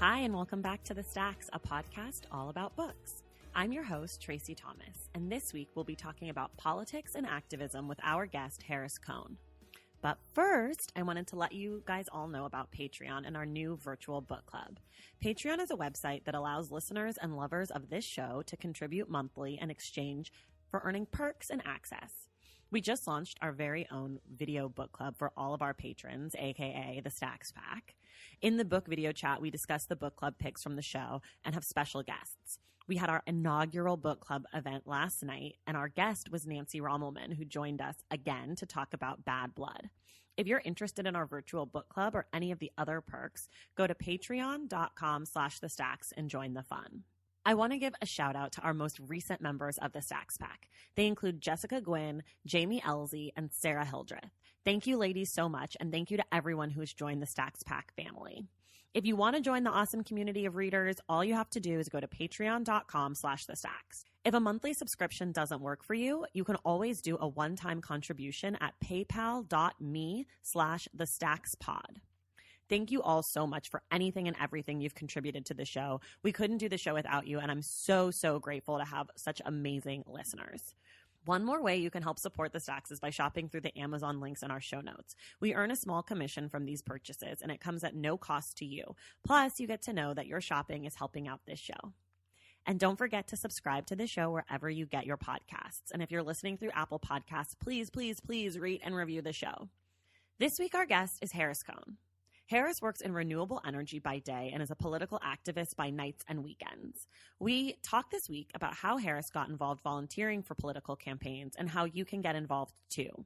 Hi, and welcome back to The Stacks, a podcast all about books. I'm your host, Tracy Thomas, and this week we'll be talking about politics and activism with our guest, Harris Cohn. But first, I wanted to let you guys all know about Patreon and our new virtual book club. Patreon is a website that allows listeners and lovers of this show to contribute monthly in exchange for earning perks and access. We just launched our very own video book club for all of our patrons, aka the Stacks Pack. In the book video chat, we discuss the book club picks from the show and have special guests. We had our inaugural book club event last night, and our guest was Nancy Rommelman, who joined us again to talk about Bad Blood. If you're interested in our virtual book club or any of the other perks, go to patreon.com/thestacks and join the fun. I want to give a shout out to our most recent members of the Stacks Pack. They include Jessica Gwynn, Jamie Elzy, and Sarah Hildreth. Thank you ladies so much, and thank you to everyone who's joined the Stacks Pack family. If you want to join the awesome community of readers, all you have to do is go to patreon.com/thestacks. If a monthly subscription doesn't work for you, you can always do a one-time contribution at paypal.me/thestackspod. Thank you all so much for anything and everything you've contributed to the show. We couldn't do the show without you, and I'm so grateful to have such amazing listeners. One more way you can help support the Stacks is by shopping through the Amazon links in our show notes. We earn a small commission from these purchases, and it comes at no cost to you. Plus, you get to know that your shopping is helping out this show. And don't forget to subscribe to the show wherever you get your podcasts. And if you're listening through Apple Podcasts, please rate and review the show. This week, our guest is Harris Cohn. Harris works in renewable energy by day and is a political activist by nights and weekends. We talked this week about how Harris got involved volunteering for political campaigns and how you can get involved too.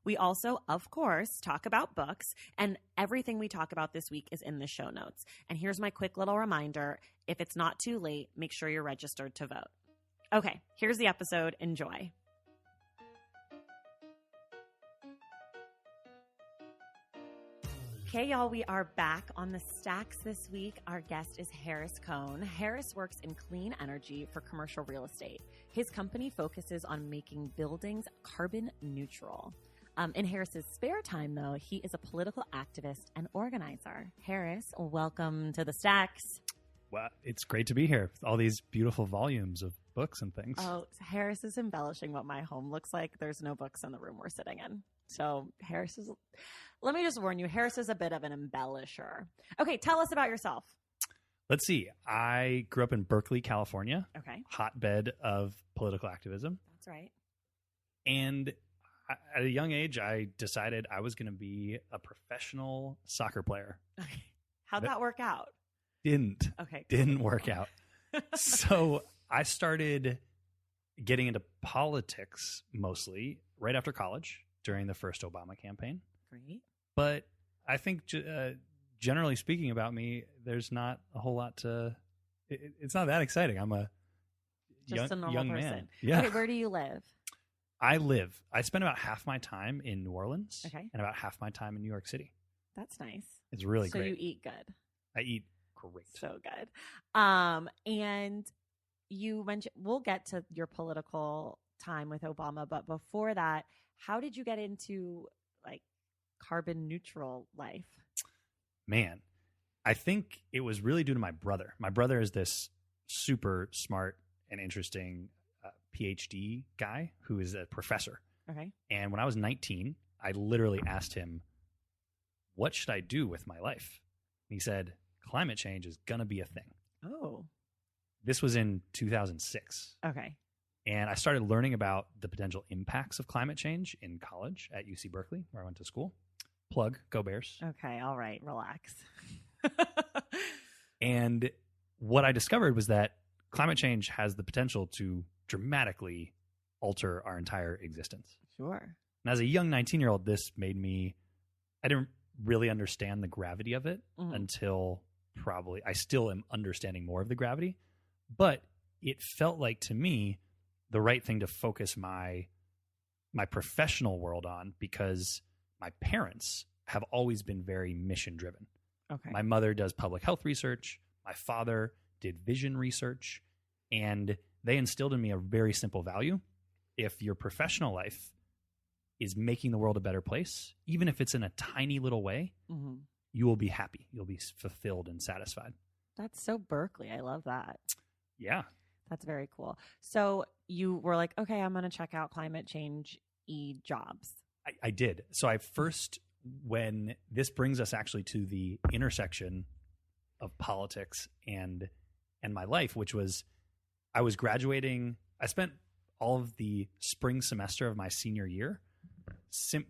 We also, of course, talk about books, and everything we talk about this week is in the show notes. And here's my quick little reminder. If it's not too late, make sure you're registered to vote. Okay, here's the episode. Enjoy. Okay, y'all, we are back on the Stacks this week. Our guest is Harris Cohn. Harris works in clean energy for commercial real estate. His company focuses on making buildings carbon neutral. In Harris's spare time, though, he is a political activist and organizer. Harris, welcome to the Stacks. Well, it's great to be here with all these beautiful volumes of books and things. Oh, Harris is embellishing what my home looks like. There's no books in the room we're sitting in. So let me just warn you, Harris is a bit of an embellisher. Okay, tell us about yourself. Let's see. I grew up in Berkeley, California. Okay. Hotbed of political activism. That's right. And at a young age, I decided I was going to be a professional soccer player. Okay. How'd that work out? Didn't. Okay. Didn't work out. So I started getting into politics mostly right after college during the first Obama campaign. Great. But I think generally speaking about me, there's not a whole lot to it's not that exciting. I'm a young man. Yeah. Okay, where do you live? I spend about half my time in New Orleans and about half my time in New York City. That's nice. It's really great. So you eat good. I eat great. So good. And you mentioned, we'll get to your political time with Obama, but before that, how did you get into like carbon neutral life? Man, I think it was really due to my brother. My brother is this super smart and interesting PhD guy who is a professor. Okay. And when I was 19, I literally asked him, what should I do with my life? And he said, climate change is going to be a thing. Oh. This was in 2006. Okay. And I started learning about the potential impacts of climate change in college at UC Berkeley, where I went to school. Plug, go Bears. Okay, all right, relax. And what I discovered was that climate change has the potential to dramatically alter our entire existence. Sure. And as a young 19-year-old, this made me, I didn't really understand the gravity of it until probably, I still am understanding more of the gravity, but it felt like to me the right thing to focus my professional world on, because my parents have always been very mission driven. Okay. My mother does public health research. My father did vision research, and they instilled in me a very simple value. If your professional life is making the world a better place, even if it's in a tiny little way, you will be happy. You'll be fulfilled and satisfied. That's so Berkeley. I love that. Yeah. That's very cool. So you were like, okay, I'm going to check out climate change jobs. I did. So I first, when this brings us actually to the intersection of politics and my life, which was I was graduating. I spent all of the spring semester of my senior year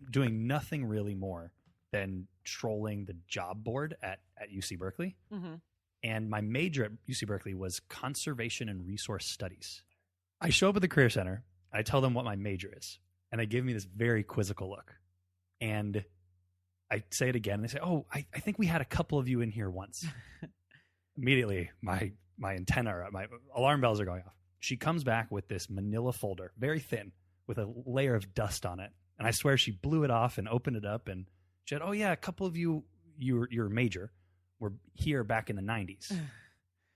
doing nothing really more than trolling the job board at UC Berkeley. Mm-hmm. And my major at UC Berkeley was conservation and resource studies. I show up at the Career Center. I tell them what my major is. And they give me this very quizzical look. And I say it again. And they say, oh, I think we had a couple of you in here once. Immediately, my antenna, my alarm bells are going off. She comes back with this manila folder, very thin, with a layer of dust on it. And I swear she blew it off and opened it up. And she said, oh, yeah, a couple of your major were here back in the 90s.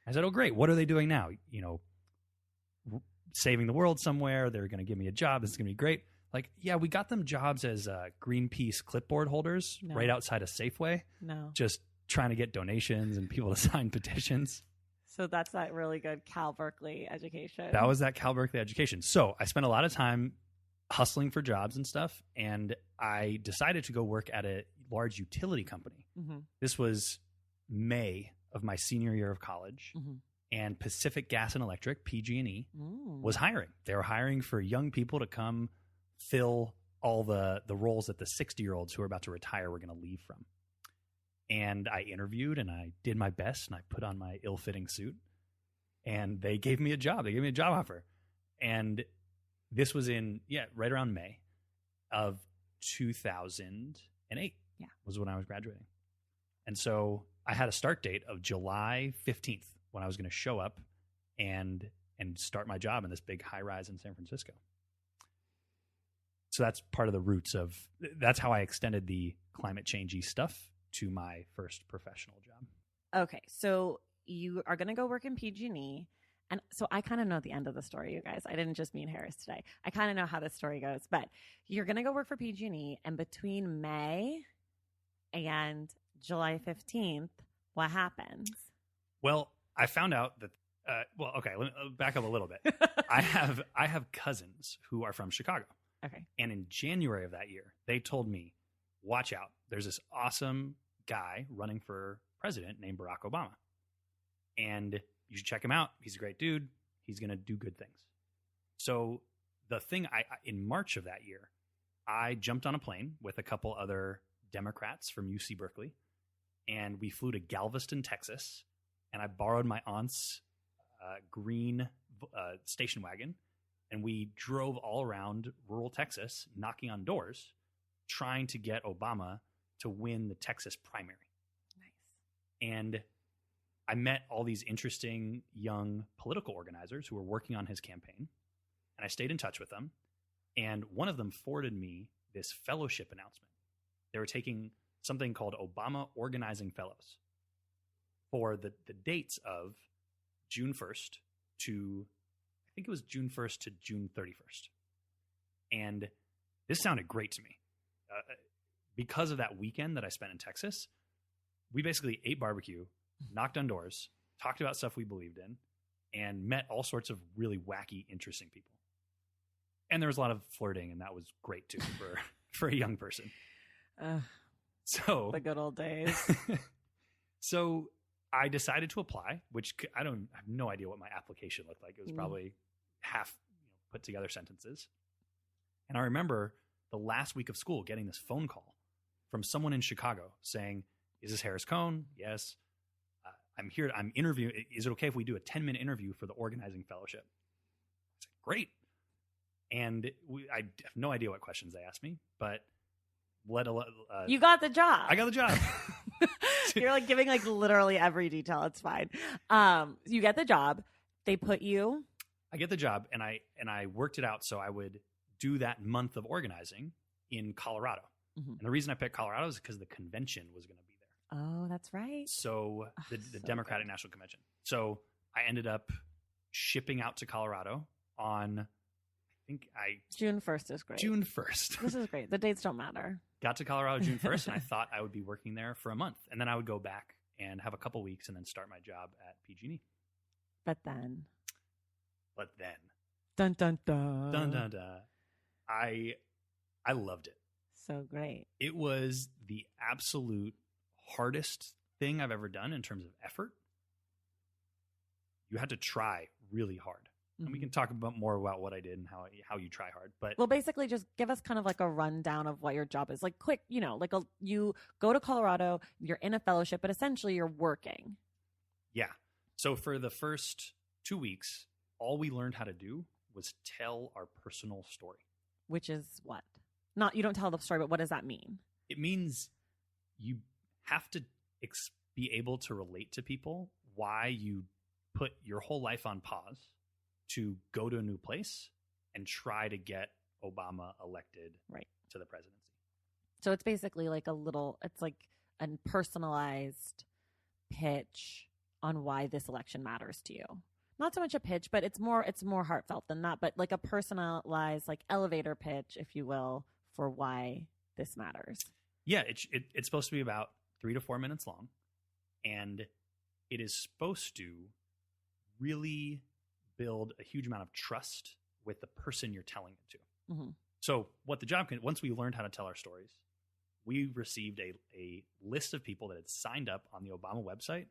I said, oh, great. What are they doing now? You know, saving the world somewhere. They're going to give me a job. This is going to be great. Like, yeah, we got them jobs as Greenpeace clipboard holders right outside of Safeway. No. Just trying to get donations and people to sign petitions. So that's that really good Cal Berkeley education. That was that Cal Berkeley education. So I spent a lot of time hustling for jobs and stuff, and I decided to go work at a large utility company. Mm-hmm. This was May of my senior year of college, and Pacific Gas and Electric, PG&E, was hiring. They were hiring for young people to come fill all the roles that the 60-year-olds who are about to retire were going to leave from. And I interviewed, and I did my best, and I put on my ill-fitting suit, and they gave me a job. They gave me a job offer. And this was right around May of 2008 was when I was graduating. And so I had a start date of July 15th when I was going to show up and start my job in this big high rise in San Francisco. So that's part of the roots of, that's how I extended the climate changey stuff to my first professional job. Okay. So you are going to go work in PG&E. And so I kind of know the end of the story, you guys. I didn't just meet Harris today. I kind of know how this story goes, but you're going to go work for PG&E, and between May and July 15th, what happens? Well, I found out that, okay, let me back up a little bit. I have cousins who are from Chicago. Okay. And in January of that year, they told me, watch out. There's this awesome guy running for president named Barack Obama. And you should check him out. He's a great dude. He's going to do good things. So the thing, in March of that year, I jumped on a plane with a couple other Democrats from UC Berkeley, and we flew to Galveston, Texas, and I borrowed my aunt's green station wagon, and we drove all around rural Texas, knocking on doors, trying to get Obama to win the Texas primary. Nice. And I met all these interesting young political organizers who were working on his campaign, and I stayed in touch with them. And one of them forwarded me this fellowship announcement. They were taking something called Obama Organizing Fellows for the dates of June 1st to, I think it was June 1st to June 31st. And this sounded great to me. Because of that weekend that I spent in Texas, we basically ate barbecue, knocked on doors, talked about stuff we believed in, and met all sorts of really wacky, interesting people. And there was a lot of flirting, and that was great too for a young person. So the good old days. So I decided to apply, which I have no idea what my application looked like. It was probably half put together sentences. And I remember the last week of school getting this phone call from someone in Chicago saying, "Is this Harris Cohn?" "Yes." "I'm here. I'm interviewing. Is it okay if we do a 10-minute interview for the organizing fellowship?" I said, "Great." And I have no idea what questions they asked me, but you got the job. I got the job. You're like giving like literally every detail. It's fine. You get the job. They put you. I get the job, and I worked it out so I would do that month of organizing in Colorado. Mm-hmm. And the reason I picked Colorado is because the convention was going to be there. Oh, that's right. So the Democratic National Convention. So I ended up shipping out to Colorado on, June 1st is great. June 1st. This is great. The dates don't matter. Got to Colorado June 1st, and I thought I would be working there for a month. And then I would go back and have a couple weeks and then start my job at PG&E. But then. Dun, dun, dun. Dun, dun, dun. I loved it. So great. It was the absolute hardest thing I've ever done in terms of effort. You had to try really hard. And we can talk more about what I did and how you try hard. But well, basically just give us kind of like a rundown of what your job is. Like quick, like you go to Colorado, you're in a fellowship, but essentially you're working. Yeah. So for the first 2 weeks, all we learned how to do was tell our personal story. Which is what? You don't tell the story, but what does that mean? It means you have to be able to relate to people why you put your whole life on pause to go to a new place and try to get Obama elected to the presidency. So it's basically like it's like a personalized pitch on why this election matters to you. Not so much a pitch, but it's more heartfelt than that, but like a personalized like elevator pitch, if you will, for why this matters. Yeah, it's supposed to be about 3 to 4 minutes long, and it is supposed to really build a huge amount of trust with the person you're telling it to. Mm-hmm. So what the job once we learned how to tell our stories, we received a list of people that had signed up on the Obama website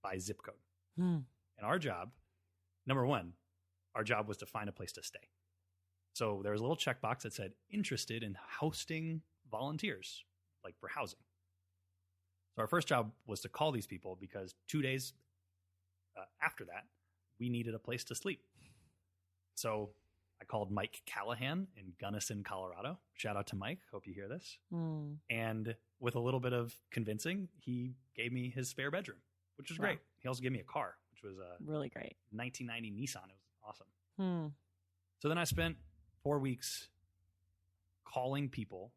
by zip code. And our job, number one, our job was to find a place to stay. So there was a little checkbox that said interested in hosting volunteers, like for housing. So our first job was to call these people because 2 days after that, we needed a place to sleep. So I called Mike Callahan in Gunnison, Colorado. Shout out to Mike. Hope you hear this. And with a little bit of convincing, he gave me his spare bedroom, which was great. He also gave me a car, which was a really great 1990 Nissan. It was awesome. So then I spent 4 weeks calling people.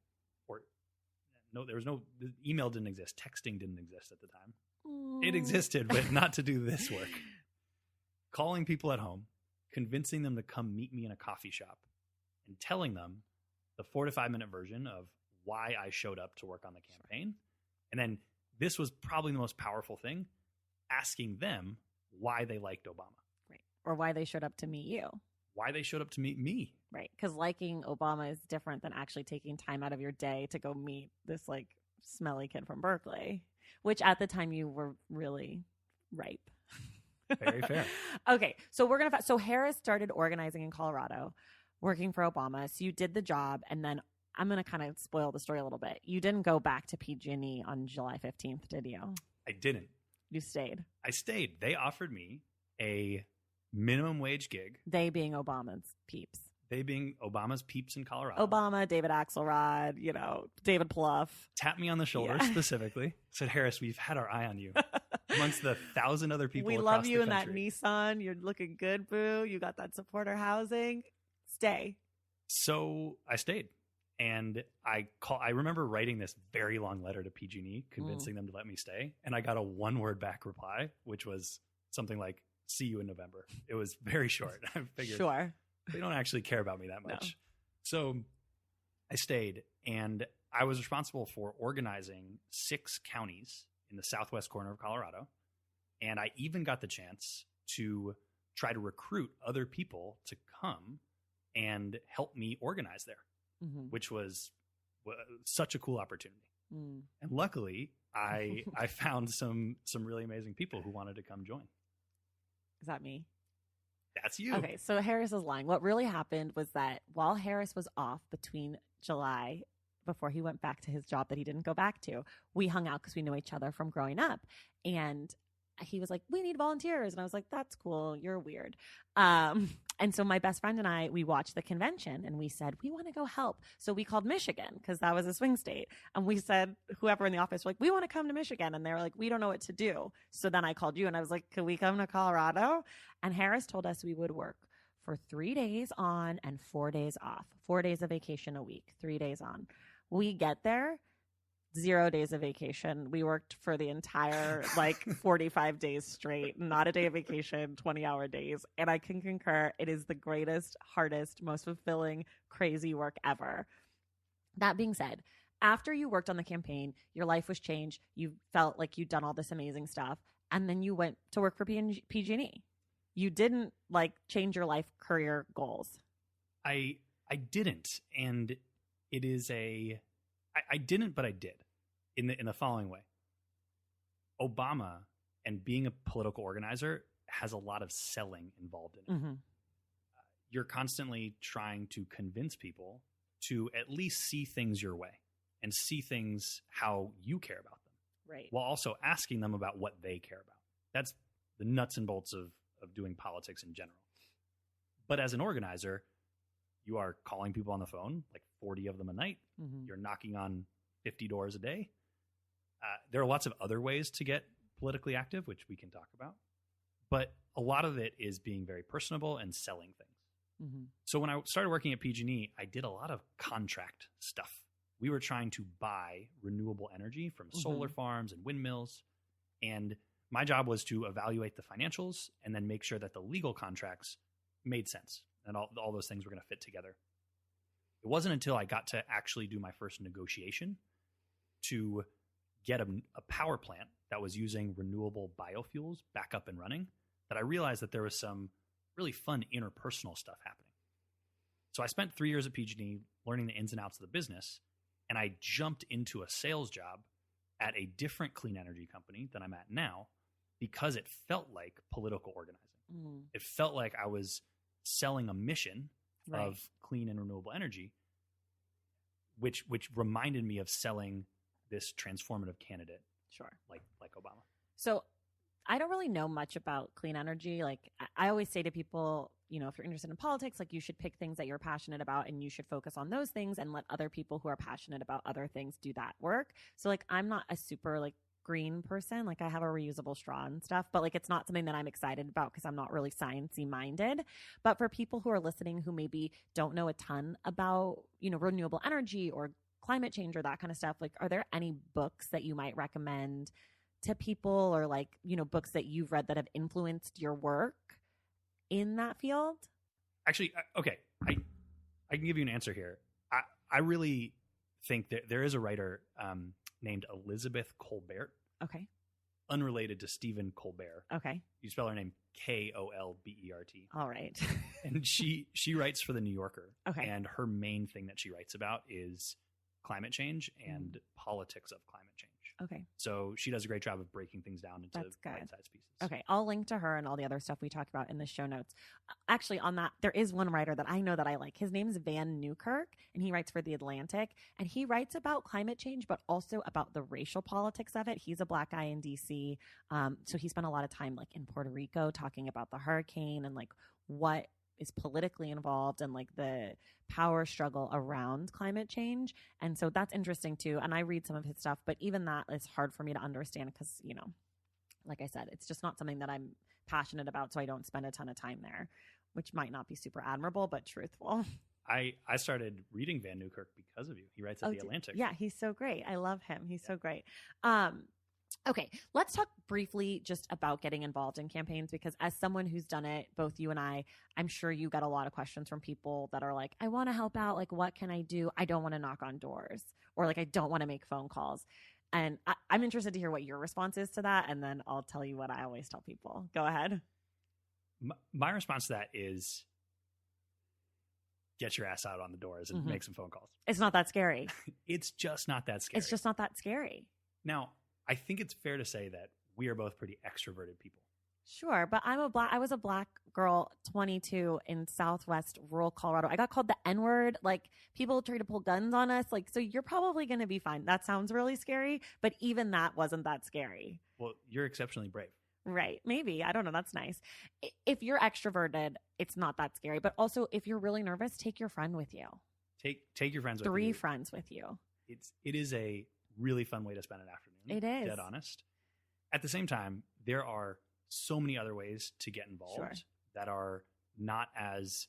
The email didn't exist. Texting didn't exist at the time. It existed, but not to do this work. Calling people at home, convincing them to come meet me in a coffee shop, and telling them the 4 to 5 minute version of why I showed up to work on the campaign. And then this was probably the most powerful thing, asking them why they liked Obama. Right. Or why they showed up to meet you. Why they showed up to meet me. Right. Because liking Obama is different than actually taking time out of your day to go meet this like smelly kid from Berkeley, which at the time you were really ripe. Very fair. Okay. So so Harris started organizing in Colorado, working for Obama. So you did the job, and then I'm going to kind of spoil the story a little bit. You didn't go back to PG&E on July 15th, did you? I didn't. You stayed. I stayed. They offered me a minimum wage gig. They being Obama's peeps. They being Obama's peeps in Colorado. Obama, David Axelrod, David Plouffe. Tapped me on the shoulder specifically. Said, Harris, we've had our eye on you. Amongst the 1,000 other people we across love you the in that country. Nissan. You're looking good, boo. You got that supporter housing. Stay. So I stayed. And I remember writing this very long letter to PG&E, convincing them to let me stay. And I got a 1-word back reply, which was something like, see you in November. It was very short. I figured sure. They don't actually care about me that much. No. So I stayed, and I was responsible for organizing 6 counties in the southwest corner of Colorado. And I even got the chance to try to recruit other people to come and help me organize there, which was such a cool opportunity. And luckily, I found some really amazing people who wanted to come join. Is that me? That's you. Okay, so Harris is lying. What really happened was that while Harris was off between July, before he went back to his job that he didn't go back to, we hung out because we knew each other from growing up. And he was like, we need volunteers. And I was like, that's cool. You're weird. And so my best friend and I, we watched the convention and we said, we want to go help. So we called Michigan because that was a swing state. And we said, whoever in the office, were like, we want to come to Michigan. And they were like, we don't know what to do. So then I called you and I was like, can we come to Colorado? And Harris told us we would work for 3 days on and 4 days off, 4 days of vacation a week, 3 days on. We get there. 0 days of vacation. We worked for the entire 45 days straight, not a day of vacation, 20-hour days. And I can concur, it is the greatest, hardest, most fulfilling, crazy work ever. That being said, after you worked on the campaign, your life was changed. You felt like you'd done all this amazing stuff. And then you went to work for PG&E. You didn't like change your life career goals. I didn't. And it is I didn't, but I did in the following way. Obama and being a political organizer has a lot of selling involved in it. You're constantly trying to convince people to at least see things your way and see things how you care about them. Right. While also asking them about what they care about. That's the nuts and bolts of doing politics in general. But as an organizer, you are calling people on the phone, like 40 of them a night. You're knocking on 50 doors a day. There are lots of other ways to get politically active, which we can talk about. But a lot of it is being very personable and selling things. So when I started working at PG&E, I did a lot of contract stuff. We were trying to buy renewable energy from solar farms and windmills. And my job was to evaluate the financials and then make sure that the legal contracts made sense and all those things were going to fit together. It wasn't until I got to actually do my first negotiation to get a power plant that was using renewable biofuels back up and running that I realized that there was some really fun interpersonal stuff happening. So I spent 3 years at PG&E learning the ins and outs of the business, and I jumped into a sales job at a different clean energy company than I'm at now because it felt like political organizing. It felt like I was selling a mission of clean and renewable energy, which reminded me of selling this transformative candidate, like Obama. So I don't really know much about clean energy. Like I always say to people, you know, if you're interested in politics, like you should pick things that you're passionate about and you should focus on those things and let other people who are passionate about other things do that work. So like I'm not a super like green person. Like I have a reusable straw and stuff, but like it's not something that I'm excited about because I'm not really sciencey minded. But for people who are listening who maybe don't know a ton about, you know, renewable energy or climate change or that kind of stuff, like are there any books that you might recommend to people or like, you know, books that you've read that have influenced your work in that field? Actually, okay, I can give you an answer here. I really think that there is a writer named Elizabeth Colbert. Okay. Unrelated to Stephen Colbert. Okay. You spell her name Kolbert. All right. And she writes for the New Yorker. Okay. And her main thing that she writes about is climate change and politics of climate change. Okay. So she does a great job of breaking things down into bite-sized pieces. Okay. I'll link to her and all the other stuff we talked about in the show notes. Actually, on that, there is one writer that I know that I like. His name is Van Newkirk, and he writes for The Atlantic. And he writes about climate change, but also about the racial politics of it. He's a Black guy in D.C., so he spent a lot of time like in Puerto Rico talking about the hurricane and like what is politically involved and like the power struggle around climate change. And so that's interesting too. And I read some of his stuff, but even that is hard for me to understand because, you know, like I said, it's just not something that I'm passionate about. So I don't spend a ton of time there, which might not be super admirable, but truthful. I started reading Van Newkirk because of you. He writes at The Atlantic. Yeah, he's so great. I love him. He's so great. Okay, let's talk briefly just about getting involved in campaigns because as someone who's done it, both you and I'm sure you got a lot of questions from people that are like, I want to help out. Like, what can I do? I don't want to knock on doors or like, I don't want to make phone calls. And I'm interested to hear what your response is to that. And then I'll tell you what I always tell people. Go ahead. My response to that is get your ass out on the doors and make some phone calls. It's not that scary. It's just not that scary. It's just not that scary. Now, I think it's fair to say that we are both pretty extroverted people. Sure, but I was a Black girl, 22 in Southwest rural Colorado. I got called the N-word. Like people tried to pull guns on us. Like, so you're probably going to be fine. That sounds really scary, but even that wasn't that scary. Well, you're exceptionally brave. Right. Maybe. I don't know. That's nice. If you're extroverted, it's not that scary. But also if you're really nervous, take your friend with you. Take your friends with you. 3 friends with you. It is a really fun way to spend an afternoon. It is. Dead honest. At the same time, there are so many other ways to get involved that are not as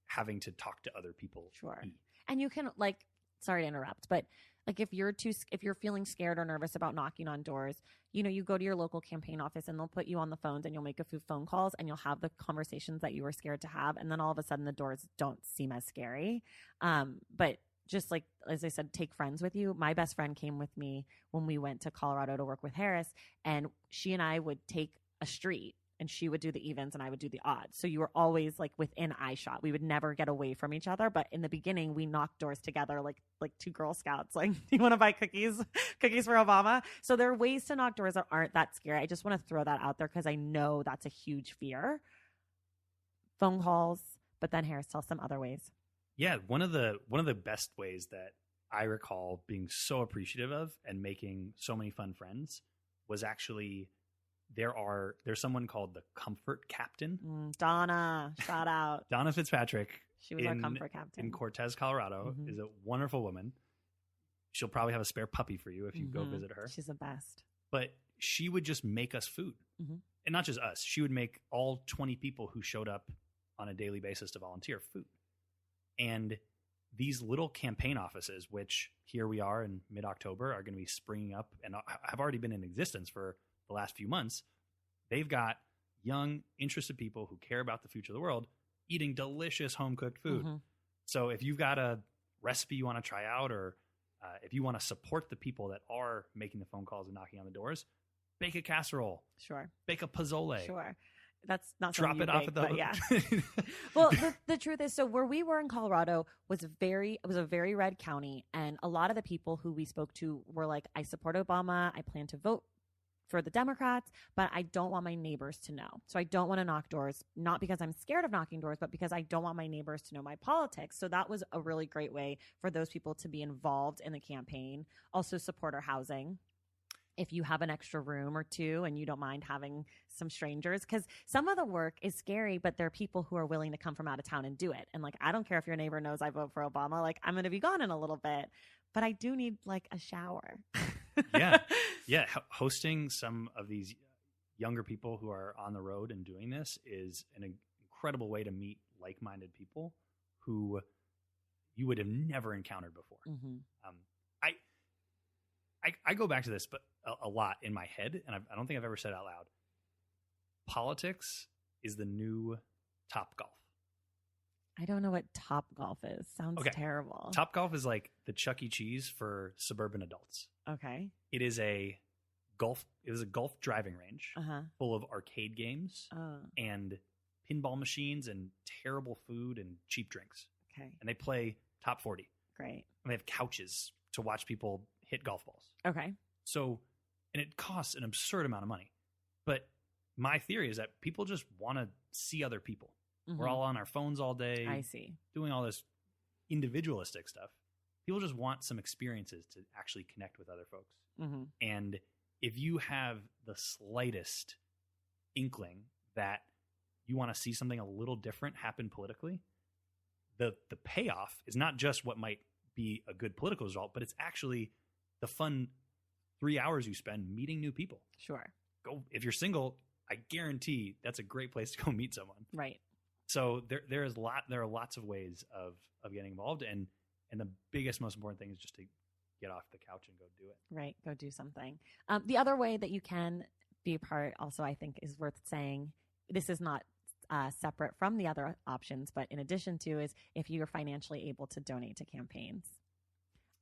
having to talk to other people. Sure. And you can like, sorry to interrupt, but like if you're feeling scared or nervous about knocking on doors, you know, you go to your local campaign office and they'll put you on the phones and you'll make a few phone calls and you'll have the conversations that you were scared to have. And then all of a sudden the doors don't seem as scary. But just like, as I said, take friends with you. My best friend came with me when we went to Colorado to work with Harris, and she and I would take a street, and she would do the evens and I would do the odds. So you were always like within eye shot. We would never get away from each other. But in the beginning, we knocked doors together like two Girl Scouts. Like, you want to buy cookies for Obama? So there are ways to knock doors that aren't that scary. I just want to throw that out there because I know that's a huge fear. Phone calls, but then Harris, tell some other ways. Yeah, one of the best ways that I recall being so appreciative of and making so many fun friends was actually there's someone called the Comfort Captain. Donna, shout out. Donna Fitzpatrick. She was our Comfort Captain. In Cortez, Colorado, is a wonderful woman. She'll probably have a spare puppy for you if you go visit her. She's the best. But she would just make us food. And not just us. She would make all 20 people who showed up on a daily basis to volunteer food. And these little campaign offices, which here we are in mid-October, are going to be springing up and have already been in existence for the last few months. They've got young, interested people who care about the future of the world eating delicious home-cooked food. So if you've got a recipe you want to try out, or if you want to support the people that are making the phone calls and knocking on the doors, bake a casserole. Sure. Bake a pozole. Sure. That's not drop it off at the yeah. Well, the truth is, so where we were in Colorado was a very red county, and a lot of the people who we spoke to were like, I support Obama, I plan to vote for the Democrats, but I don't want my neighbors to know. So I don't want to knock doors, not because I'm scared of knocking doors, but because I don't want my neighbors to know my politics. So that was a really great way for those people to be involved in the campaign. Also, supporter housing. If you have an extra room or two and you don't mind having some strangers, because some of the work is scary, but there are people who are willing to come from out of town and do it. And like, I don't care if your neighbor knows I vote for Obama, like I'm going to be gone in a little bit, but I do need like a shower. Yeah. Hosting some of these younger people who are on the road and doing this is an incredible way to meet like-minded people who you would have never encountered before. I go back to this, but a lot in my head, and I don't think I've ever said it out loud. Politics is the new Top Golf. I don't know what Top Golf is. Sounds terrible. Top Golf is like the Chuck E. Cheese for suburban adults. Okay. It is a golf driving range full of arcade games and pinball machines and terrible food and cheap drinks. Okay. And they play top 40. Great. And they have couches to watch people hit golf balls. Okay. So, and it costs an absurd amount of money. But my theory is that people just want to see other people. We're all on our phones all day. I see. Doing all this individualistic stuff. People just want some experiences to actually connect with other folks. And if you have the slightest inkling that you want to see something a little different happen politically, the payoff is not just what might be a good political result, but it's actually the fun 3 hours you spend meeting new people. Sure. Go if you're single, I guarantee that's a great place to go meet someone. Right. So there are lots of ways of getting involved, and the biggest, most important thing is just to get off the couch and go do it. Right. Go do something. The other way that you can be a part also, I think, is worth saying, this is not separate from the other options, but in addition to, is if you're financially able to donate to campaigns.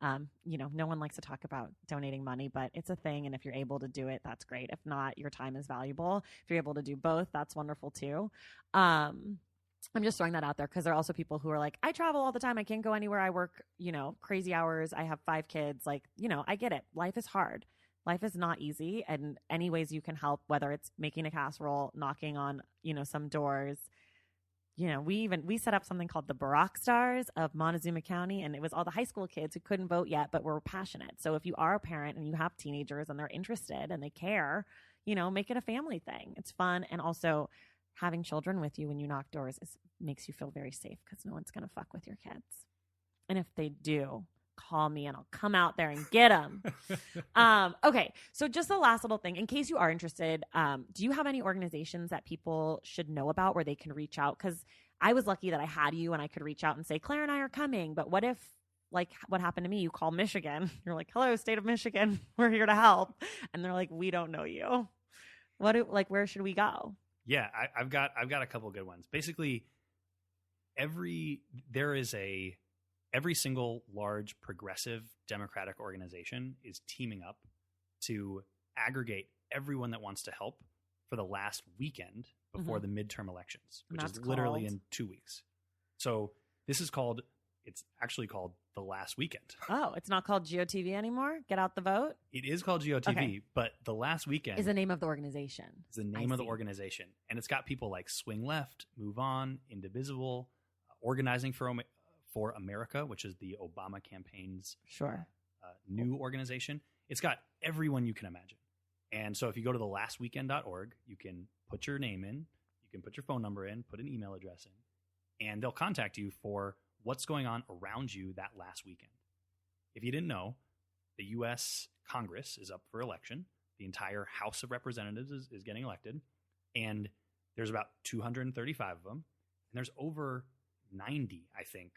No one likes to talk about donating money, but it's a thing. And if you're able to do it, that's great. If not, your time is valuable. If you're able to do both, that's wonderful too. I'm just throwing that out there because there are also people who are like, I travel all the time. I can't go anywhere. I work, crazy hours. I have 5 kids. Like, I get it. Life is hard. Life is not easy. And any ways you can help, whether it's making a casserole, knocking on, some doors, we set up something called the Barack Stars of Montezuma County, and it was all the high school kids who couldn't vote yet, but were passionate. So if you are a parent and you have teenagers and they're interested and they care, make it a family thing. It's fun. And also having children with you when you knock doors makes you feel very safe because no one's going to fuck with your kids. And if they do, call me and I'll come out there and get them. Okay. So just the last little thing, in case you are interested, do you have any organizations that people should know about where they can reach out? Because I was lucky that I had you and I could reach out and say, Claire and I are coming. But what if, like what happened to me, you call Michigan, you're like, hello, state of Michigan, we're here to help. And they're like, we don't know you. Where should we go? Yeah, I've got a couple of good ones. Basically, there is a every single large progressive Democratic organization is teaming up to aggregate everyone that wants to help for the last weekend before the midterm elections, which is literally in 2 weeks. So this is called, it's actually called The Last Weekend. Oh, it's not called GOTV anymore? Get Out the Vote? It is called GOTV, but The Last Weekend is the name of the organization. Is the name of the organization. And it's got people like Swing Left, Move On, Indivisible, Organizing for America, which is the Obama campaign's new organization. It's got everyone you can imagine. And so if you go to thelastweekend.org, you can put your name in, you can put your phone number in, put an email address in, and they'll contact you for what's going on around you that last weekend. If you didn't know, the U.S. Congress is up for election. The entire House of Representatives is getting elected. And there's about 235 of them. And there's over 90, I think,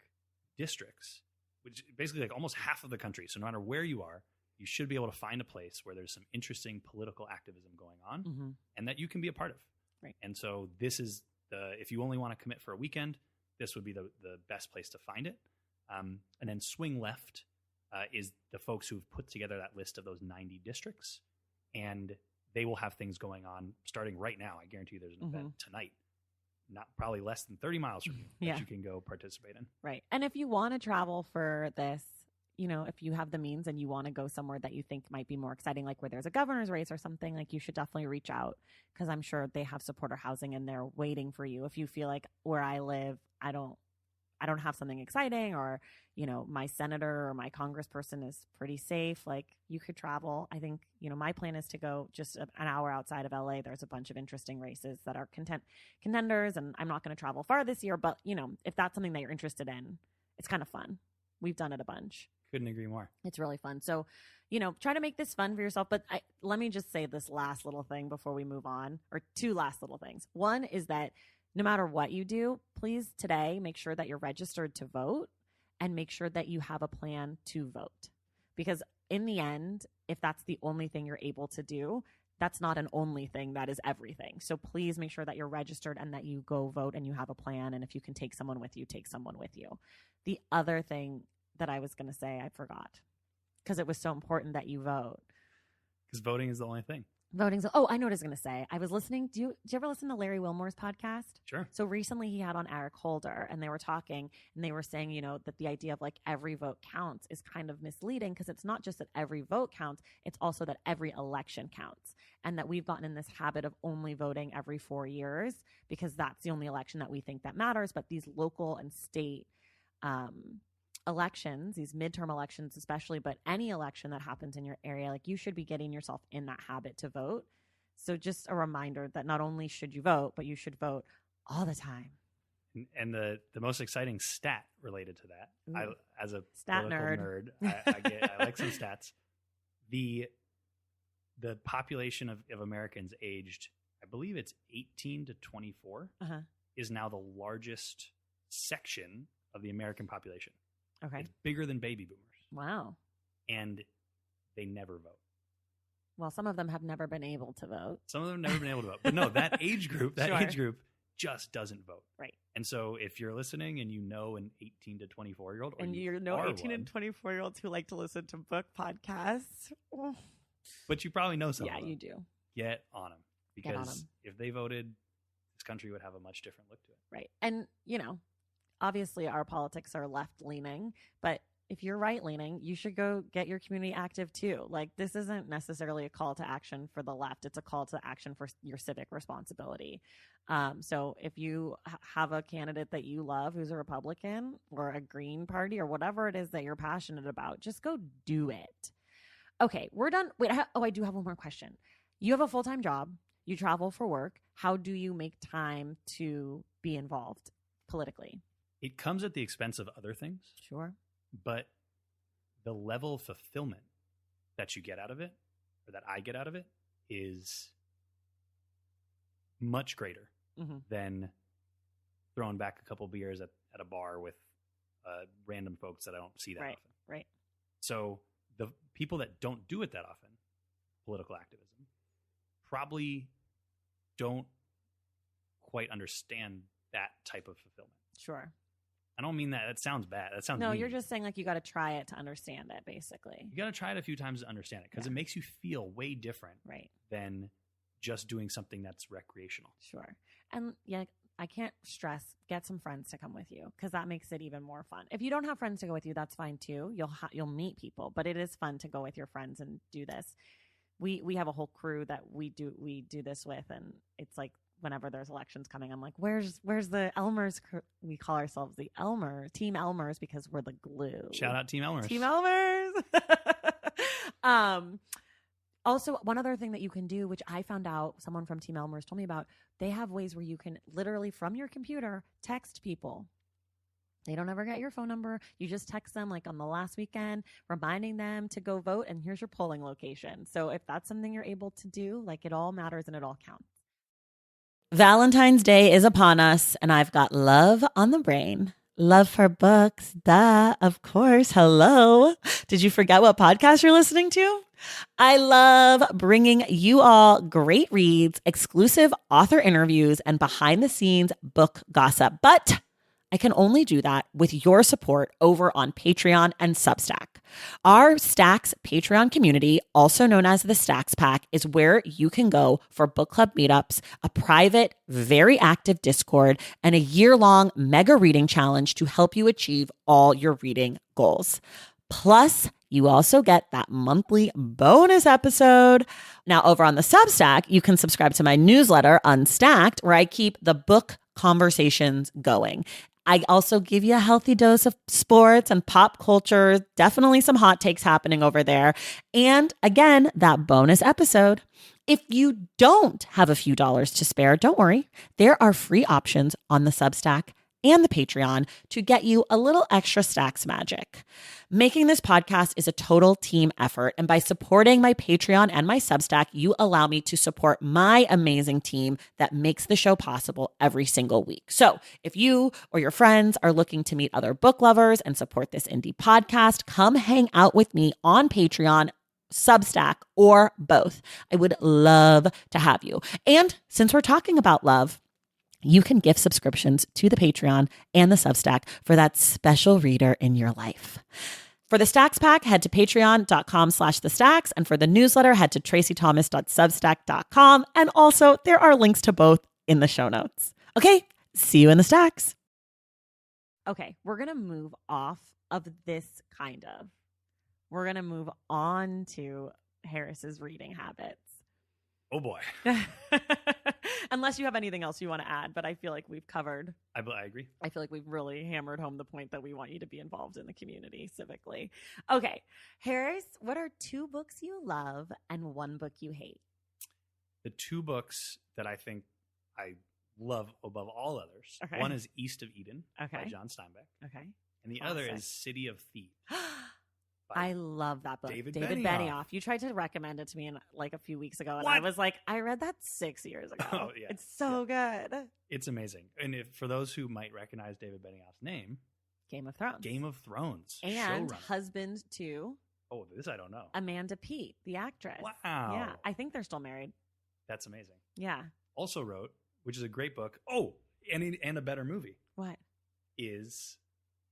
districts, which is basically like almost half of the country. So no matter where you are, you should be able to find a place where there's some interesting political activism going on and that you can be a part of. Right. And so this is if you only want to commit for a weekend, this would be the best place to find it. And then Swing Left is the folks who've put together that list of those 90 districts. And they will have things going on starting right now. I guarantee you there's an event tonight, not probably less than 30 miles from you that you can go participate in. Right. And if you want to travel for this, you know, if you have the means and you want to go somewhere that you think might be more exciting, like where there's a governor's race or something, like you should definitely reach out because I'm sure they have supporter housing and they're waiting for you. If you feel like where I live, I don't have something exciting, or, you know, my senator or my congressperson is pretty safe, like you could travel. I think, you know, my plan is to go just an hour outside of LA. There's a bunch of interesting races that are contenders, and I'm not going to travel far this year, but, you know, if that's something that you're interested in, it's kind of fun. We've done it a bunch. Couldn't agree more. It's really fun. So, you know, try to make this fun for yourself. But let me just say this last little thing before we move on, or two last little things. One is that no matter what you do, please today make sure that you're registered to vote and make sure that you have a plan to vote. Because in the end, if that's the only thing you're able to do, that's not an only thing, that is everything. So please make sure that you're registered and that you go vote and you have a plan. And if you can take someone with you, take someone with you. The other thing that I was going to say, I forgot, because it was so important that you vote. Because voting is the only thing. Voting's. Oh, I know what I was going to say. I was listening. Do you ever listen to Larry Wilmore's podcast? Sure. So recently he had on Eric Holder, and they were talking, and they were saying, you know, that the idea of like every vote counts is kind of misleading, because it's not just that every vote counts, it's also that every election counts, and that we've gotten in this habit of only voting every 4 years because that's the only election that we think that matters. But these local and state elections, these midterm elections especially, but any election that happens in your area, like you should be getting yourself in that habit to vote. So just a reminder that not only should you vote, but you should vote all the time. And the most exciting stat related to that, I, as a stat nerd, I like some stats. The population of Americans aged, I believe it's 18 to 24, is now the largest section of the American population. Okay. It's bigger than baby boomers. Wow. And they never vote. Well, some of them have never been able to vote. Some of them have never been able to vote. But no, that age group just doesn't vote. Right. And so if you're listening and you know an 18 to 24-year-old, and you know 18 and 24-year-olds who like to listen to book podcasts. But you probably know some of them. Yeah, you do. Get on them. Because if they voted, this country would have a much different look to it. Right. And, you know, obviously our politics are left-leaning, but if you're right-leaning, you should go get your community active too. Like, this isn't necessarily a call to action for the left. It's a call to action for your civic responsibility. So if you have a candidate that you love who's a Republican or a Green Party or whatever it is that you're passionate about, just go do it. Okay, we're done. Wait, I do have one more question. You have a full-time job. You travel for work. How do you make time to be involved politically? It comes at the expense of other things. Sure. But the level of fulfillment that you get out of it, or that I get out of it, is much greater than throwing back a couple beers at a bar with random folks that I don't see that often. Right. So the people that don't do it that often, political activism, probably don't quite understand that type of fulfillment. Sure. I don't mean that. That sounds bad. That sounds No, mean. you're just saying like you got to try it to understand it, basically. You got to try it a few times to understand it because it makes you feel way different than just doing something that's recreational. Sure. And yeah, I can't stress, get some friends to come with you because that makes it even more fun. If you don't have friends to go with you, that's fine too. You'll meet people, but it is fun to go with your friends and do this. We have a whole crew that we do this with, and it's like whenever there's elections coming, I'm like, where's the Elmers? We call ourselves the Team Elmers because we're the glue. Shout out Team Elmers. Team Elmers. Also, one other thing that you can do, which I found out, someone from Team Elmers told me about, they have ways where you can literally from your computer text people. They don't ever get your phone number. You just text them like on the last weekend, reminding them to go vote, and here's your polling location. So if that's something you're able to do, like it all matters and it all counts. Valentine's Day is upon us, and I've got love on the brain. Love for books, duh, of course. Hello. Did you forget what podcast you're listening to? I love bringing you all great reads, exclusive author interviews, and behind-the-scenes book gossip. But I can only do that with your support over on Patreon and Substack. Our Stacks Patreon community, also known as the Stacks Pack, is where you can go for book club meetups, a private, very active Discord, and a year-long mega reading challenge to help you achieve all your reading goals. Plus, you also get that monthly bonus episode. Now, over on the Substack, you can subscribe to my newsletter, Unstacked, where I keep the book conversations going. I also give you a healthy dose of sports and pop culture, definitely some hot takes happening over there. And again, that bonus episode. If you don't have a few dollars to spare, don't worry. There are free options on the Substack and the Patreon to get you a little extra Stacks magic. Making this podcast is a total team effort, and by supporting my Patreon and my Substack, you allow me to support my amazing team that makes the show possible every single week. So if you or your friends are looking to meet other book lovers and support this indie podcast, come hang out with me on Patreon, Substack, or both. I would love to have you. And since we're talking about love, you can gift subscriptions to the Patreon and the Substack for that special reader in your life. For the Stacks Pack, head to patreon.com/thestacks. And for the newsletter, head to traceythomas.substack.com. And also, there are links to both in the show notes. Okay, see you in the Stacks. Okay, we're going to move off of this kind of. We're going to move on to Harris's reading habits. Oh, boy. Unless you have anything else you want to add, but I feel like we've covered. I agree. I feel like we've really hammered home the point that we want you to be involved in the community civically. Okay. Harris, what are 2 books you love and 1 book you hate? The 2 books that I think I love above all others. Okay. One is East of Eden by John Steinbeck. Okay. And the other is City of Thieves. I love that book. David Benioff. You tried to recommend it to me like a few weeks ago, and I was like, I read that 6 years ago. Oh, yeah. It's so good. It's amazing. And for those who might recognize David Benioff's name, Game of Thrones. And showrunner. husband to Oh, this I don't know. Amanda Peet, the actress. Wow. Yeah, I think they're still married. That's amazing. Yeah. Also wrote, which is a great book. Oh, and a better movie. What? Is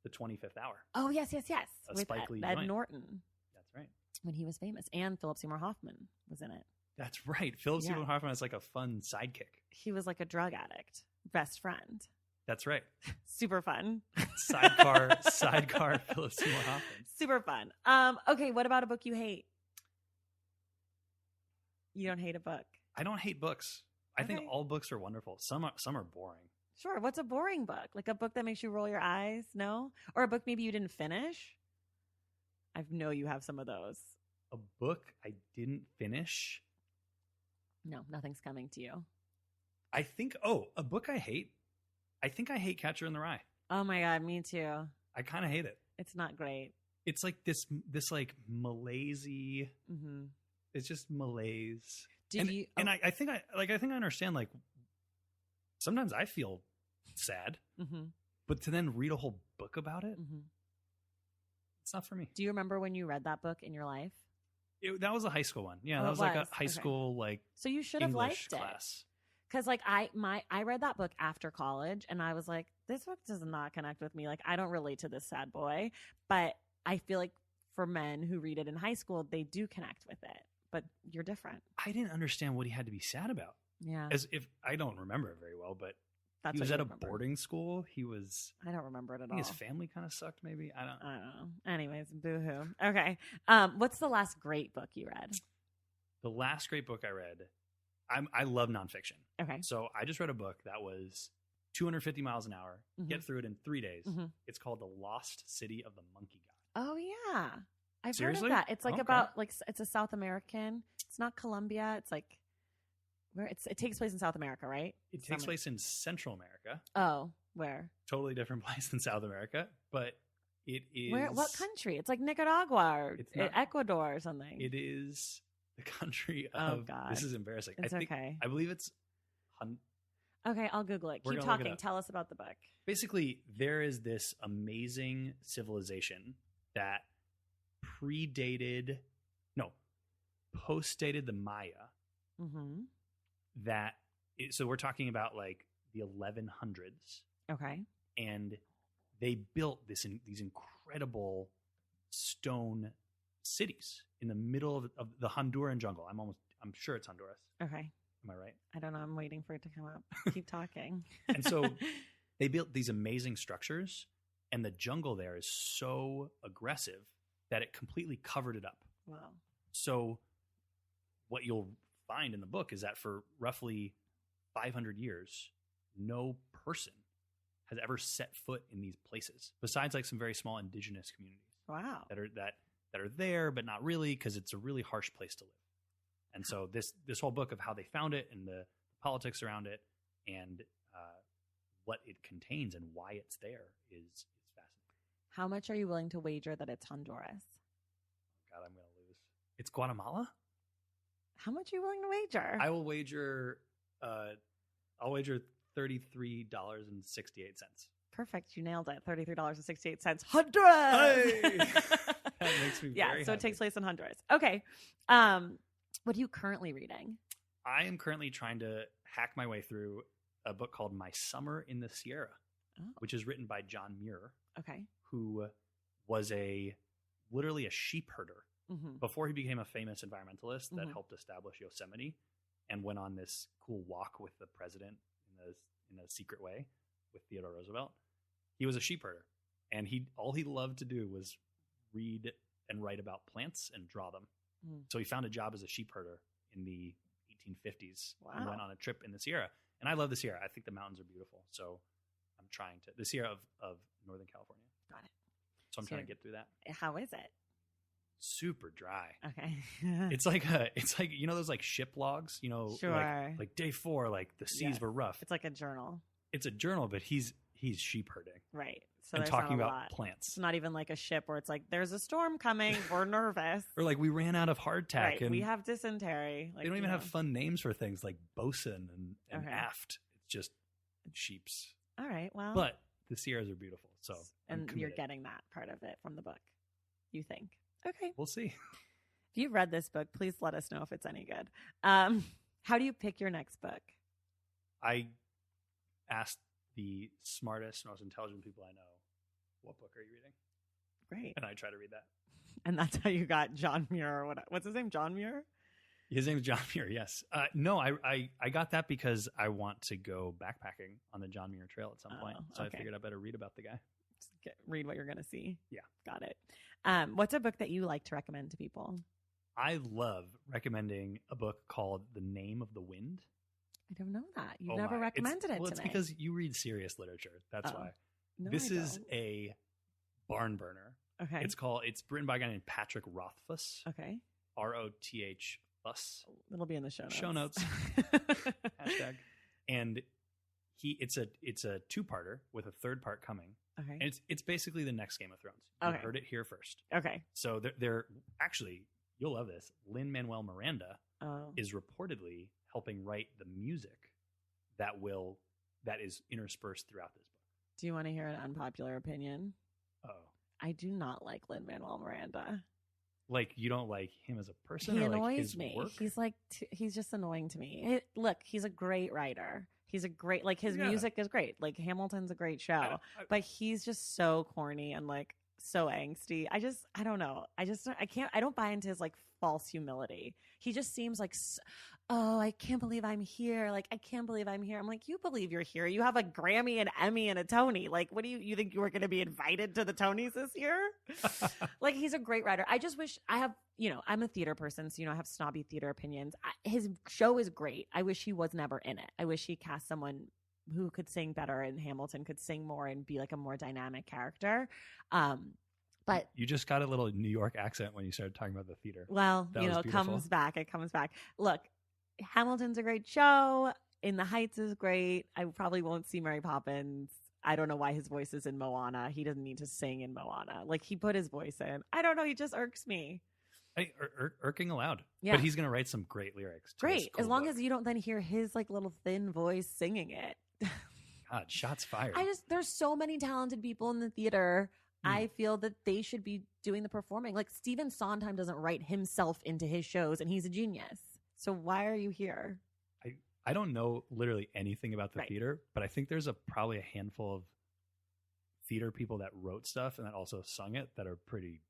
The 25th Hour. Oh, yes. A With Spike Lee Ed joint. Norton. That's right. When he was famous. And Philip Seymour Hoffman was in it. That's right. Philip Seymour Hoffman is like a fun sidekick. He was like a drug addict. Best friend. That's right. Super fun. Sidecar Philip Seymour Hoffman. Super fun. Okay, what about a book you hate? You don't hate a book? I don't hate books. I think all books are wonderful. Some are boring. Sure. What's a boring book? Like a book that makes you roll your eyes? No? Or a book maybe you didn't finish? I know you have some of those. A book I didn't finish? No, nothing's coming to you. I think, a book I hate. I think I hate Catcher in the Rye. Oh my God, me too. I kind of hate it. It's not great. It's like this like malaise-y. Mm-hmm. It's just malaise. I think I understand, like, sometimes I feel sad, but to then read a whole book about it, it's not for me. Do you remember when you read that book in your life? That was a high school one. Yeah, that was like a high school, like, so you should have English liked class. Because like I read that book after college, and I was like, this book does not connect with me. Like, I don't relate to this sad boy, but I feel like for men who read it in high school, they do connect with it. But you're different. I didn't understand what he had to be sad about. Yeah. As if I don't remember it very well, but That's he was what at you a remember. boarding school. He was. I don't remember it at I think all. his family kind of sucked. Maybe I don't know. Anyways, boo-hoo. Okay. What's the last great book you read? The last great book I read. I love nonfiction. Okay. So I just read a book that was 250 miles an hour. Mhm. Get through it in 3 days. Mm-hmm. It's called The Lost City of the Monkey God. Oh yeah, I've Seriously? heard of that. It's like Okay. about like it's a South American. It's not Colombia. It's like where it takes place in South America, right? It takes place in Central America. Oh, where? Totally different place than South America, but it is. Where? What country? It's like Nicaragua or It's not- Ecuador or something. It is the country Oh, of. God. This is embarrassing. It's okay. I believe it's. Okay, I'll Google it. We're Keep gonna look it talking. up. Tell us about the book. Basically, there is this amazing civilization that postdated the Maya. Mm-hmm. So we're talking about like the 1100s, Okay. and they built these incredible stone cities in the middle of the Honduran jungle. I'm sure it's Honduras. Okay. Am I right? I don't know. I'm waiting for it to come up. Keep talking. And so they built these amazing structures, and the jungle there is so aggressive that it completely covered it up. Wow. So what you'll find in the book is that for roughly 500 years, no person has ever set foot in these places, besides like some very small indigenous communities. Wow. that are there, but not really, because it's a really harsh place to live. And so this whole book of how they found it and the politics around it and what it contains and why it's there is fascinating. How much are you willing to wager that it's Honduras? God, I'm going to lose. It's Guatemala? How much are you willing to wager? I will wager. I'll wager $33.68. Perfect. You nailed it. $33.68. Honduras. Hey! That makes me Yeah. very So it happy. takes place in Honduras. Okay. What are you currently reading? I am currently trying to hack my way through a book called My Summer in the Sierra, which is written by John Muir, Okay. who was literally a sheep herder Mm-hmm. before he became a famous environmentalist that Mhm. helped establish Yosemite and went on this cool walk with the president in a secret way with Theodore Roosevelt. He was a sheep herder, and all he loved to do was read and write about plants and draw them. Mm. So he found a job as a sheep herder in the 1850s and Wow. went on a trip in the Sierra. And I love the Sierra. I think the mountains are beautiful. So I'm trying to, the Sierra of Northern California. Got it. So I'm trying to get through that. How is it? Super dry. Okay. It's like you know those like ship logs, Sure. like day 4, like the seas Yes. were rough. It's like a journal. It's a journal, but he's sheep herding Right. So and there's talking not a about lot. plants. It's not even like a ship where it's like, there's a storm coming. We're nervous. Or like we ran out of hardtack, Right. and We have dysentery. Like, they don't even you have know. fun names for things like bosun and Okay. aft. It's just sheeps. All right. Well. But the Sierras are beautiful, so I'm and you're committed. getting that part of it from the book, you think? Okay. We'll see. If you've read this book, please let us know if it's any good. How do you pick your next book? I asked the smartest, most intelligent people I know, what book are you reading? Great. And I try to read that. And that's how you got John Muir. Or what's his name? John Muir? His name's John Muir, yes. No, I got that because I want to go backpacking on the John Muir Trail at some point. So okay. I figured I better read about the guy. Just read what you're going to see. Yeah. Got it. What's a book that you like to recommend to people? I love recommending a book called The Name of the Wind. I don't know that. You've Oh never my. recommended it Well, to it's me. because you read serious literature. That's why. No, This I is don't. a barn burner. Okay. It's written by a guy named Patrick Rothfuss. Okay. Roth Fuss. It'll be in the show notes. Show notes. Hashtag. And it's a 2-parter with a 3rd part coming. Okay. And it's basically the next Game of Thrones. You Okay. heard it here first. Okay. So they're actually, you'll love this. Lin-Manuel Miranda Oh. is reportedly helping write the music that is interspersed throughout this book. Do you want to hear an unpopular opinion? Oh, I do not like Lin-Manuel Miranda. like you don't like him as a person? He or like annoys his me. work? He's just annoying to me. Look, he's a great writer. He's a great, like, his music is great. Like, Hamilton's a great show, but he's just so corny and like so angsty. I don't know. I don't buy into his like false humility. He just seems like, oh, I can't believe I'm here. Like, I can't believe I'm here. I'm like, you believe you're here. You have a Grammy, an Emmy, and a Tony. Like, what do you think you were going to be invited to the Tonys this year? Like, he's a great writer. I just wish I'm a theater person, so, I have snobby theater opinions. His show is great. I wish he was never in it. I wish he cast someone who could sing better, and Hamilton could sing more and be like a more dynamic character. But you just got a little New York accent when you started talking about the theater. Well, it comes back. Look, Hamilton's a great show. In the Heights is great. I probably won't see Mary Poppins. I don't know why his voice is in Moana. He doesn't need to sing in Moana. Like, he put his voice in. I don't know. He just irks me. Hey, irking allowed. Yeah. But he's going to write some great lyrics. Great. As long as you don't then hear his like little thin voice singing it. God, shots fired. There's so many talented people in the theater. I feel that they should be doing the performing. Like, Stephen Sondheim doesn't write himself into his shows, and he's a genius. So why are you here? I don't know literally anything about the theater, but I think there's probably a handful of theater people that wrote stuff and that also sung it that are pretty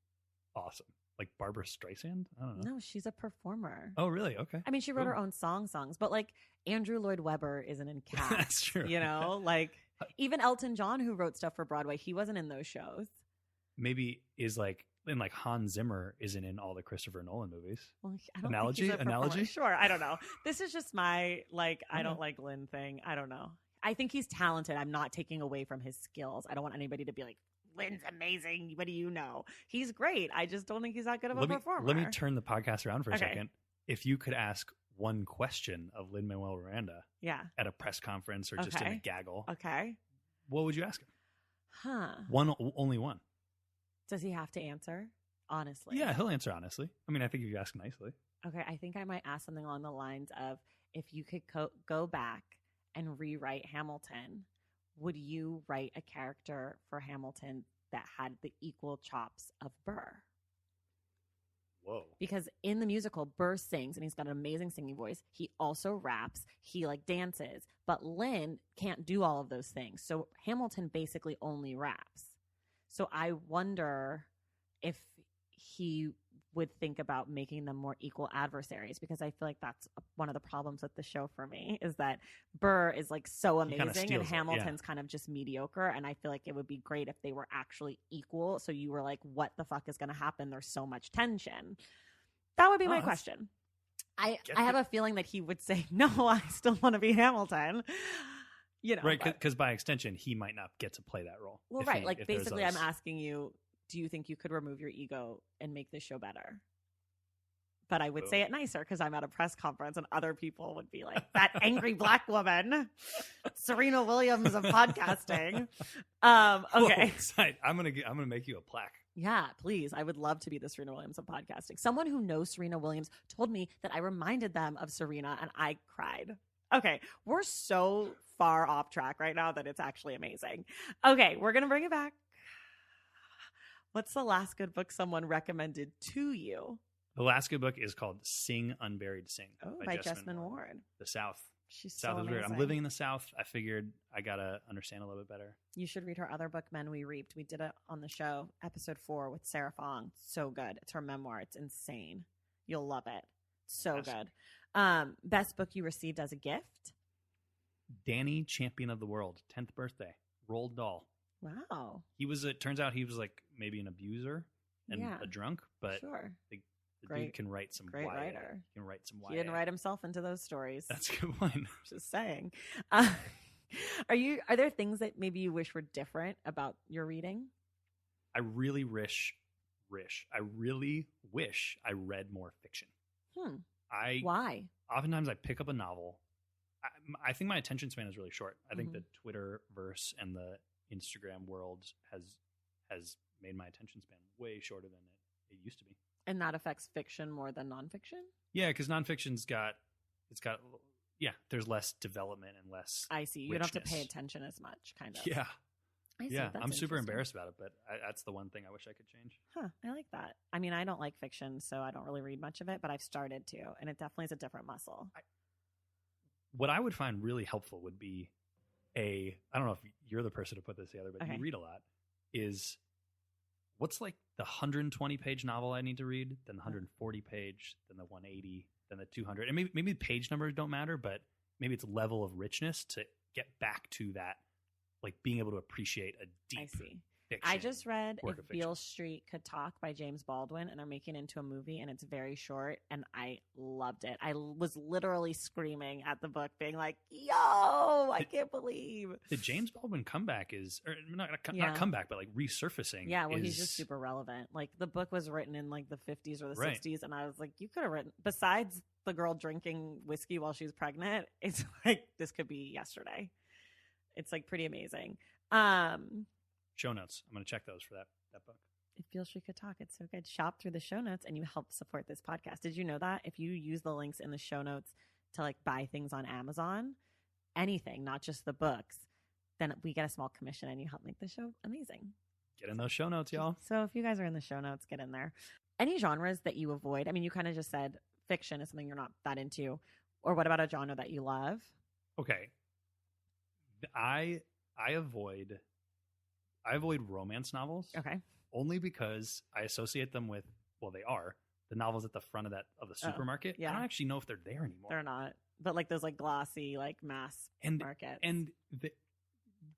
awesome. Like Barbara Streisand? I don't know. No, she's a performer. Oh, really? Okay. I mean, she wrote her own songs, but like Andrew Lloyd Webber isn't in Cats. That's true. Like even Elton John, who wrote stuff for Broadway, he wasn't in those shows. Maybe Hans Zimmer isn't in all the Christopher Nolan movies. Well, I don't Analogy? Sure. I don't know. This is just my, I don't like Lin thing. I don't know. I think he's talented. I'm not taking away from his skills. I don't want anybody to be like, Lin's amazing. What do you know? He's great. I just don't think he's that good of a performer. Let me turn the podcast around for a second. If you could ask one question of Lin-Manuel Miranda at a press conference or just in a gaggle, what would you ask him? Only one. Does he have to answer honestly? Yeah, he'll answer honestly. I mean, I think if you ask nicely. Okay, I think I might ask something along the lines of, if you could go back and rewrite Hamilton, would you write a character for Hamilton that had the equal chops of Burr? Whoa. Because in the musical, Burr sings, and he's got an amazing singing voice. He also raps. He dances. But Lin can't do all of those things. So Hamilton basically only raps. So I wonder if he would think about making them more equal adversaries, because I feel like that's one of the problems with the show for me, is that Burr is so amazing and Hamilton's kind of just mediocre. And I feel like it would be great if they were actually equal. So you were like, what the fuck is going to happen? There's so much tension. That would be my question. I have a feeling that he would say, no, I still want to be Hamilton. Right, because by extension, he might not get to play that role. Well, right. Basically, I'm asking you, do you think you could remove your ego and make this show better? But I would say it nicer, because I'm at a press conference and other people would be like, that angry black woman, Serena Williams of podcasting. Okay. Whoa, I'm gonna make you a plaque. Yeah, please. I would love to be the Serena Williams of podcasting. Someone who knows Serena Williams told me that I reminded them of Serena, and I cried. Okay, we're so far off track right now that it's actually amazing. Okay, we're going to bring it back. What's the last good book someone recommended to you? The last good book is called Sing Unburied Sing by Jessamine Ward. The South. She's South so is weird. I'm living in the South. I figured I got to understand a little bit better. You should read her other book, Men We Reaped. We did it on the show, episode 4 with Sarah Fong. So good. It's her memoir. It's insane. You'll love it. So good. Best book you received as a gift? Danny, Champion of the World, 10th birthday. Roald Dahl. Wow. It turns out he was maybe an abuser and a drunk, but the dude can write some great YA. writer. He can write some YA. He didn't write himself into those stories. That's a good one. Just saying. Are there things that maybe you wish were different about your reading? I really wish I read more fiction. Why? Oftentimes I pick up a novel. I think my attention span is really short. I think the Twitterverse and the Instagram world has made my attention span way shorter than it used to be. And that affects fiction more than nonfiction? Yeah, because nonfiction's there's less development and less I see. You don't have to pay attention as much, kind of. Yeah. I see. Yeah, I'm super embarrassed about it, but that's the one thing I wish I could change. I like that. I mean, I don't like fiction, so I don't really read much of it, but I've started to, and it definitely is a different muscle. what I would find really helpful would be I don't know if you're the person to put this together, but Okay. you read a lot, is what's like the 120 page novel I need to read, then the 140 page, then the 180, then the 200. And maybe page numbers don't matter, but maybe it's level of richness to get back to that, like being able to appreciate a deep I see. fiction. I just read work If of fiction. Beale Street Could Talk by James Baldwin, and they're making it into a movie, and it's very short, and I loved it. I was literally screaming at the book, being like, yo, I can't believe. The James Baldwin comeback Yeah. not comeback, but like resurfacing. Yeah, well, he's is- just super relevant. Like, the book was written in like the 50s or the Right. 60s, and I was like, you could have written, besides the girl drinking whiskey while she's pregnant, it's like, this could be yesterday. It's like pretty amazing. Show notes. I'm going to check those for that book. If Beale Street Could Talk, it's so good. Shop through the show notes and you help support this podcast. Did you know that if you use the links in the show notes to like buy things on Amazon, anything, not just the books, then we get a small commission and you help make the show amazing. Get in those show notes, y'all. So if you guys are in the show notes, get in there. Any genres that you avoid? I mean, you kind of just said fiction is something you're not that into. Or what about a genre that you love? Okay. I avoid romance novels. Okay. Only because I associate them with, well, they are the novels at the front of the supermarket. yeah. I don't actually know if they're there anymore. They're not. But like those like glossy, like mass markets. And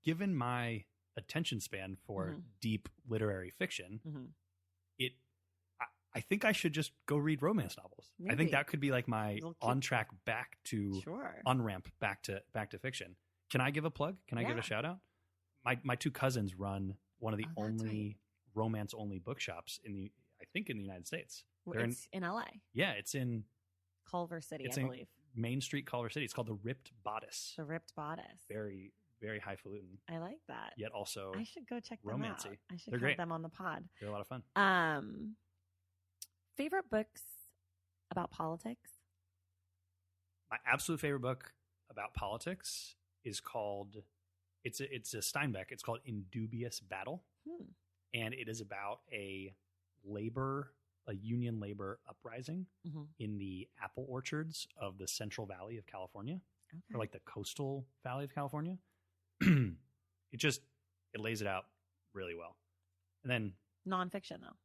given my attention span for deep literary fiction, I think I should just go read romance novels. Maybe. I think that could be like my on track back to on ramp back to fiction. Can I give a plug? Can I give a shout out? My two cousins run one of the only romance only bookshops in the United States. It's in LA. Yeah, it's in Culver City, it's I in believe. Main Street, Culver City. It's called the Ripped Bodice. The Ripped Bodice. Very, very highfalutin. I like that. Yet also I should go check them romancy. out. I should They're have great. them on the pod. They're a lot of fun. Favorite books about politics? My absolute favorite book about politics is called it's a Steinbeck. It's called In Dubious Battle. And it is about a union labor uprising in the apple orchards of the Central Valley of California, or like the coastal valley of California. It lays it out really well. And then nonfiction though.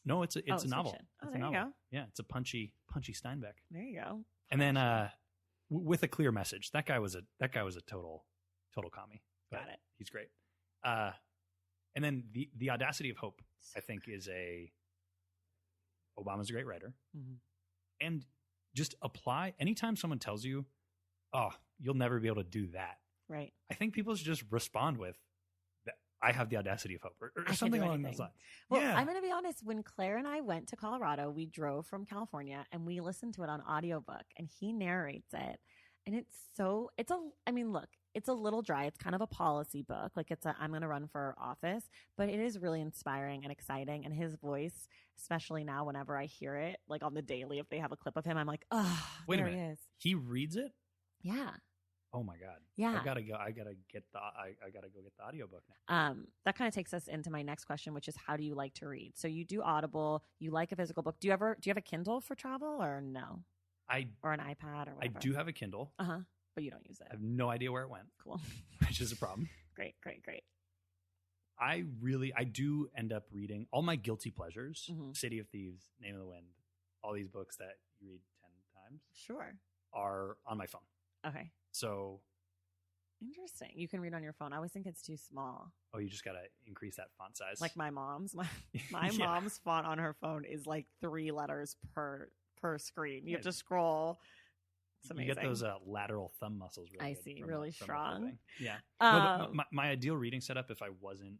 No, it's a novel. Fiction. It's there a novel. You go. Yeah, it's a punchy Steinbeck. There you go. And then with a clear message. That guy was a total commie. Got it. He's great. And then the Audacity of Hope, I think, is Obama's a great writer. And just apply anytime someone tells you, oh, you'll never be able to do that. Right. I think people should just respond with, I have the audacity of hope, or something along those lines. Well, I'm going to be honest. When Claire and I went to Colorado, we drove from California and we listened to it on audiobook, and he narrates it. And it's a little dry. It's kind of a policy book. Like I'm going to run for office, but it is really inspiring and exciting. And his voice, especially now, whenever I hear it, like on the daily, if they have a clip of him, I'm like, oh, wait there a minute. he is. He reads it? Yeah. Oh my God. Yeah. I gotta go get the audiobook now. That kind of takes us into my next question, which is, how do you like to read? So you do Audible, you like a physical book. Do you have a Kindle for travel or no? Or an iPad or whatever? I do have a Kindle. But you don't use it. I have no idea where it went. Cool. Which is a problem. Great. I do end up reading all my guilty pleasures, City of Thieves, Name of the Wind, all these books that you read 10 times. Sure. Are on my phone. Okay. So interesting. You can read on your phone. I always think it's too small. Oh, you just got to increase that font size. Like my mom's. My mom's font on her phone is like 3 letters per screen. You have to scroll. It's amazing. You get those lateral thumb muscles really I good see. from Really strong. Yeah. No, but my ideal reading setup, if I wasn't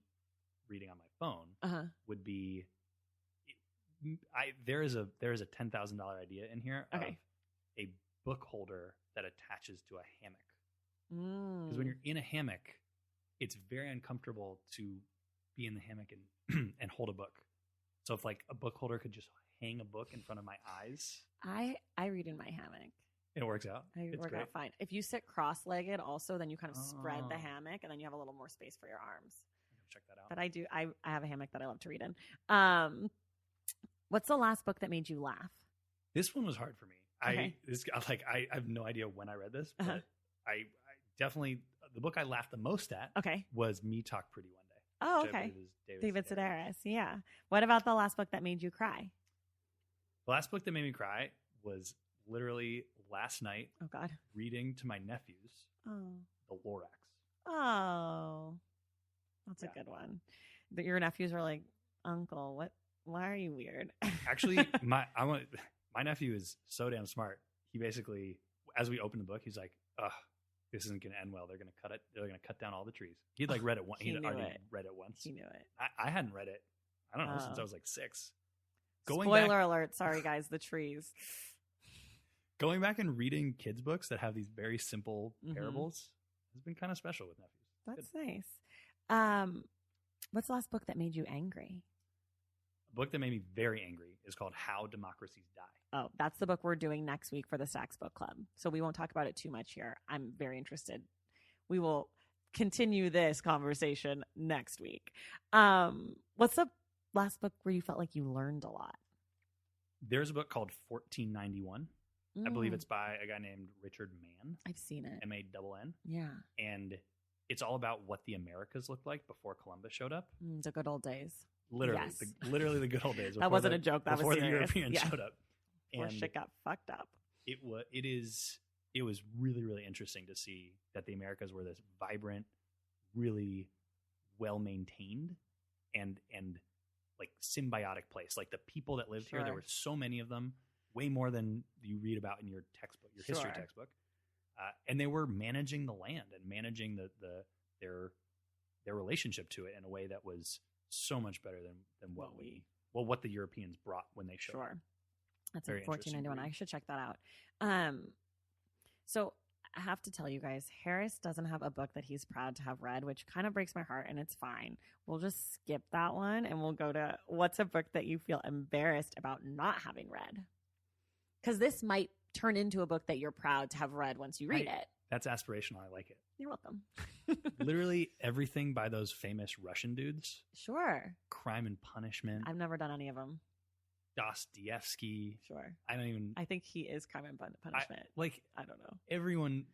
reading on my phone, would be there is a $10,000 idea in here of a book holder that attaches to a hammock. Because when you're in a hammock, it's very uncomfortable to be in the hammock and hold a book. So if like a book holder could just hang a book in front of my eyes. I read in my hammock. It works out. It works out fine. If you sit cross-legged also, then you kind of spread the hammock and then you have a little more space for your arms. Check that out. But I have a hammock that I love to read in. What's the last book that made you laugh? This one was hard for me. Okay. I have no idea when I read this, but I definitely, the book I laughed the most at Okay. was Me Talk Pretty One Day. Oh, which I okay. believe is David Sedaris. Yeah. What about the last book that made you cry? The last book that made me cry was literally last night Oh, God. reading to my nephews Oh. The Lorax. Oh. That's a good one. But your nephews were like, Uncle, what? Why are you weird? Actually, my nephew is so damn smart. He basically, as we opened the book, he's like, ugh, this isn't going to end well. They're going to cut it. They're going to cut down all the trees. He'd like read it once. He'd already read it once. He knew it. I hadn't read it. I don't know, since I was like 6. Spoiler alert. Sorry, guys. The trees. Going back and reading kids' books that have these very simple parables has been kind of special with nephews. That's nice. What's the last book that made you angry? A book that made me very angry is called How Democracies Die. Oh, that's the book we're doing next week for the Stacks Book Club. So we won't talk about it too much here. I'm very interested. We will continue this conversation next week. What's the last book where you felt like you learned a lot? There's a book called 1491. I believe it's by a guy named Richard Mann. I've seen it. M-A-N-N. Yeah. And it's all about what the Americas looked like before Columbus showed up. The good old days. Literally, yes. Literally the good old days. That wasn't a joke. That was serious. Before the Europeans showed up. Before shit got fucked up. It was really, really interesting to see that the Americas were this vibrant, really well-maintained and like symbiotic place. Like the people that lived here, there were so many of them, way more than you read about in your textbook, your history textbook. And they were managing the land and managing their relationship to it in a way that was so much better than what the Europeans brought when they showed up. That's in 1491. I should check that out. So I have to tell you guys, Harris doesn't have a book that he's proud to have read, which kind of breaks my heart, and it's fine. We'll just skip that one and we'll go to what's a book that you feel embarrassed about not having read? Because this might turn into a book that you're proud to have read once you read it. That's aspirational. I like it. You're welcome. Literally everything by those famous Russian dudes. Sure. Crime and Punishment. I've never done any of them. Dostoevsky. Sure. I think he is Crime and Punishment. I don't know. Everyone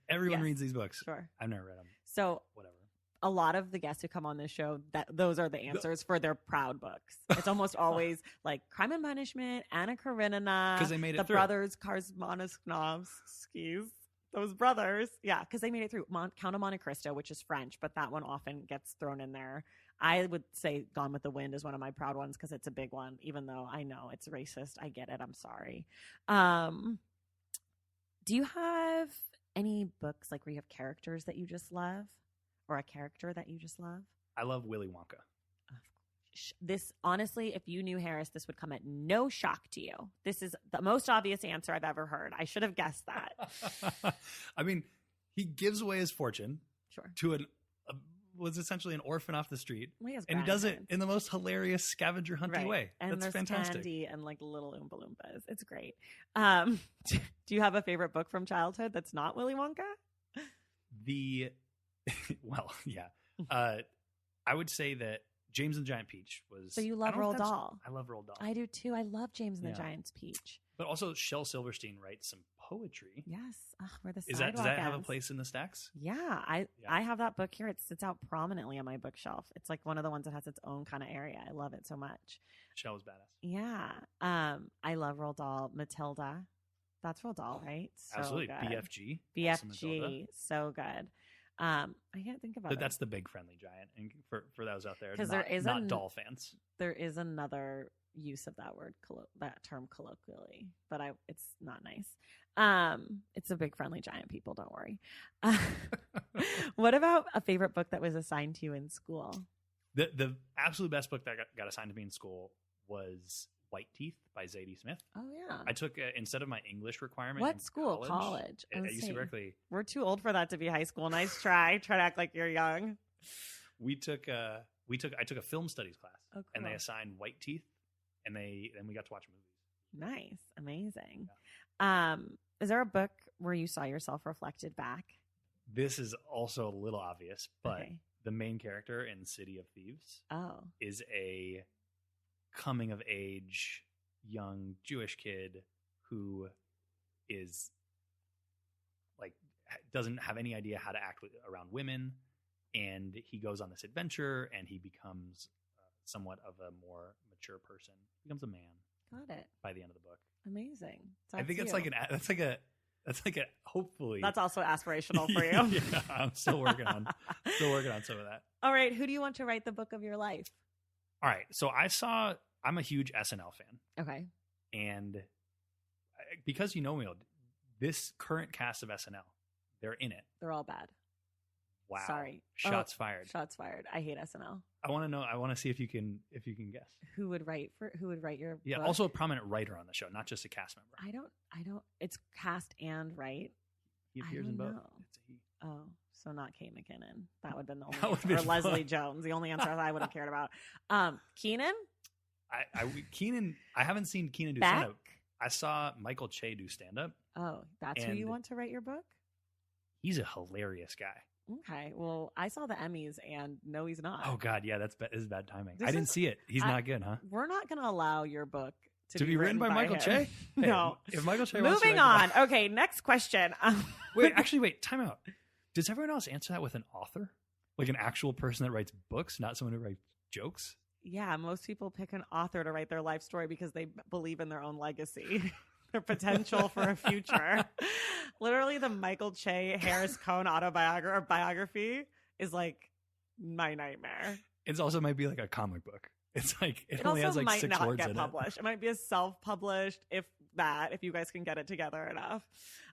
reads these books. Sure. I've never read them. So whatever. A lot of the guests who come on this show, those are the answers for their proud books. It's almost always like Crime and Punishment, Anna Karenina, because they made it the through. brothers Karsmanovskis. Those brothers, yeah, because they made it through. Count of Monte Cristo, which is French, but that one often gets thrown in there. I would say Gone with the Wind is one of my proud ones because it's a big one, even though I know it's racist. I get it. I'm sorry. Do you have any books like where you have characters that you just love? Or a character that you just love? I love Willy Wonka. This, honestly, if you knew Harris, this would come at no shock to you. This is the most obvious answer I've ever heard. I should have guessed that. I mean, he gives away his fortune to was essentially an orphan off the street. Well, and he does it in the most hilarious scavenger hunty way. And that's there's fantastic. Candy and like little Oompa Loompas. It's great. Do you have a favorite book from childhood that's not Willy Wonka? Well, yeah. I would say that James and the Giant Peach was... So you love Roald Dahl. I love Roald Dahl. I do too. I love James and the Giant's Peach. But also Shel Silverstein writes some poetry. Yes. Where the does that have a place in the stacks? Yeah. I have that book here. It sits out prominently on my bookshelf. It's like one of the ones that has its own kind of area. I love it so much. Shel was badass. Yeah. I love Roald Dahl. Matilda. That's Roald Dahl, right? So absolutely. Good. BFG. So good. I can't think about it. That's the big friendly giant, and for those out there, because not doll fans. There is another use of that word, that term colloquially, but it's not nice. It's a big friendly giant. People, don't worry. What about a favorite book that was assigned to you in school? The absolute best book that got assigned to me in school was White Teeth by Zadie Smith. Oh yeah. I took instead of my English requirement. What school? College. At UC Berkeley. We're too old for that to be high school. Nice try. Try to act like you're young. I took a film studies class. Oh, cool. And they assigned White Teeth, and we got to watch movies. Nice, amazing. Yeah. Is there a book where you saw yourself reflected back? This is also a little obvious, but the main character in City of Thieves is a coming of age young Jewish kid who is like doesn't have any idea how to act around women. And he goes on this adventure, and he becomes somewhat of a more mature person. He becomes a man. Got it. By the end of the book. Amazing. I think it's like a hopefully. That's also aspirational for you. Yeah, I'm still working on some of that. All right. Who do you want to write the book of your life? All right. So I'm a huge SNL fan. Okay. And because you know me, this current cast of SNL, they're in it. They're all bad. Wow. Sorry. Shots fired. Shots fired. I hate SNL. I want to know. I want to see if you can guess. Who would write your Yeah, book? also a prominent writer on the show, not just a cast member. I don't it's cast and write. He appears in both. It's a he. Oh, so not Kate McKinnon. That would have been the That only would've answer. Or been Leslie fun. Jones, the only answer I would have cared about. Keenan? Keenan, I haven't seen Keenan do Beck? stand up. I saw Michael Che do stand up. Oh, that's who you want to write your book? He's a hilarious guy. Okay. Well, I saw the Emmys and no, he's not. Oh God, yeah, this is bad timing. This I didn't is- see it. He's not good, huh? We're not going to allow your book To be written by Michael him. Che? No. Hey, if Michael Che wants to Moving write on. Okay, next question. wait, time out. Does everyone else answer that with an author? Like an actual person that writes books, not someone who writes jokes? Yeah, most people pick an author to write their life story because they believe in their own legacy, their potential for a future. Literally, the Michael Che Harris Cohn biography is like my nightmare. It also might be like a comic book. It's like it also only has like might 6 not words get in published. It might be a self-published, if you guys can get it together enough.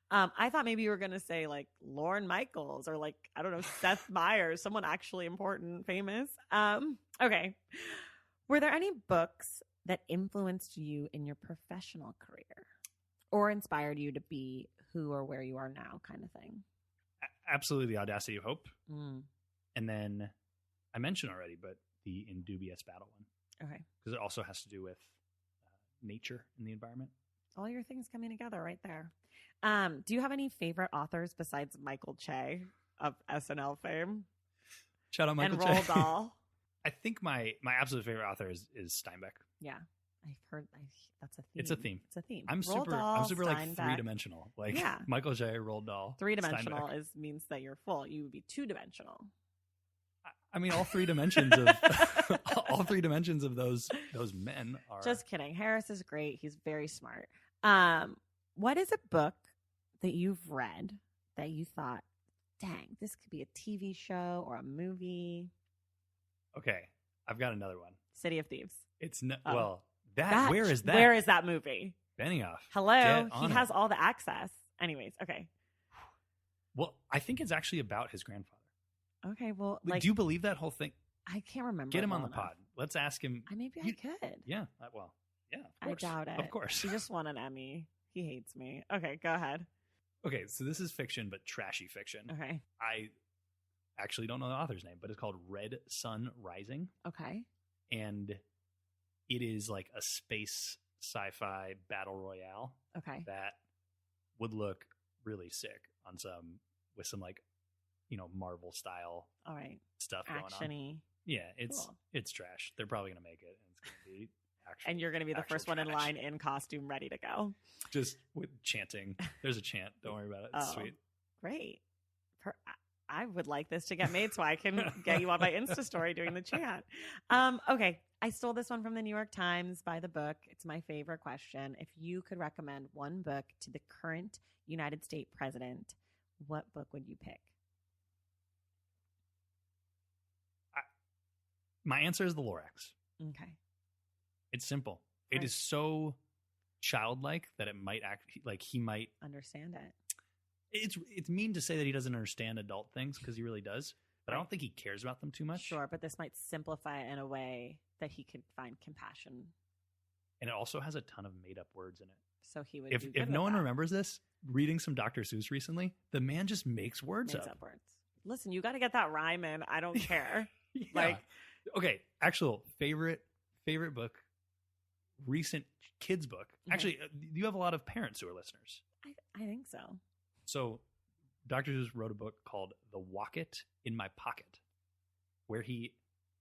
I thought maybe you were going to say like Lorne Michaels or like, I don't know, Seth Meyers, someone actually important, famous. Okay. Were there any books that influenced you in your professional career or inspired you to be who or where you are now kind of thing? Absolutely. The Audacity of Hope. Mm. And then I mentioned already, but the Indubious Battle one. Okay. Because it also has to do with nature and the environment. All your things coming together right there. Do you have any favorite authors besides Michael Che of SNL fame? Shout out Michael and Che. Roald Dahl. I think my absolute favorite author is Steinbeck. Yeah, I've heard that's a theme. It's a theme. It's a theme. I'm Roald Dahl, super like Steinbeck. 3-dimensional. Like Yeah. Michael Che, Roald Dahl. 3-dimensional Steinbeck. means that you're full. You would be 2-dimensional. I mean, all 3 dimensions of all 3 dimensions of those men are. Just kidding. Harris is great. He's very smart. What is a book that you've read that you thought, dang, this could be a TV show or a movie? Okay, I've got another one. City of Thieves. It's no, Oh. well, that where is that? Where is that movie? Benioff. Hello. Get He on has it. all the access. Anyways, okay. Well, I think it's actually about his grandfather. Okay, well, Like, like, do you believe that whole thing? I can't remember. Get him well on the enough. pod. Let's ask him. Maybe I could. Yeah. Well, yeah. Of I course. doubt it. Of course. He just won an Emmy. He hates me. Okay, go ahead. Okay, so this is fiction, but trashy fiction. Okay. I actually don't know the author's name, but it's called Red Sun Rising. Okay. And it is like a space sci-fi battle royale Okay. that would look really sick on with some like, Marvel style All right. stuff going on. Action-y. Yeah, it's Cool. it's trash. They're probably gonna make it, and it's gonna be actual. And you're going to be the actual first one in trash. line in costume, ready to go. Just with chanting. There's a chant. Don't worry about it. It's sweet. Great. I would like this to get made so I can get you on my Insta story doing the chant. Okay. I stole this one from the New York Times by the book. It's my favorite question. If you could recommend one book to the current United States president, what book would you pick? My answer is The Lorax. Okay. It's simple. It Right. is so childlike that it might act like he might. Understand it. It's mean to say that he doesn't understand adult things because he really does, but I Right. don't think he cares about them too much. Sure, but this might simplify it in a way that he could find compassion. And it also has a ton of made up words in it. So he would. If do good if with no one that. remembers this, reading some Dr. Seuss recently, the man just makes words Makes up. up words. Listen, you got to get that rhyme in. I don't care. Yeah. Like, okay, actual favorite book, recent kids book. Okay. Actually, you have a lot of parents who are listeners. I think so. So, Dr. Seuss wrote a book called The Wocket in My Pocket, where he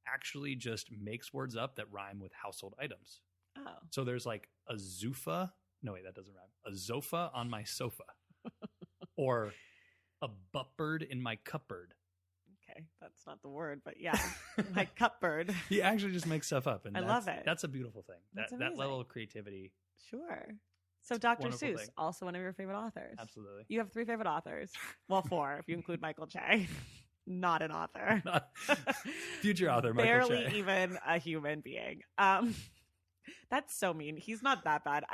actually just makes words up that rhyme with household items. Oh, So there's like a Zuffa. No, wait, that doesn't rhyme. A Zofa on my sofa. Or A butt-bird in my cupboard. Okay, that's not the word, but yeah, my cupboard. He actually just makes stuff up, and I love it. That's a beautiful thing. That level of creativity. Sure. So Dr. Seuss, thing. also one of your favorite authors. Absolutely. You have 3 favorite authors. Well, 4 if you include Michael Che. Not an author. Future author, Michael Barely Che. even a human being. That's so mean. He's not that bad.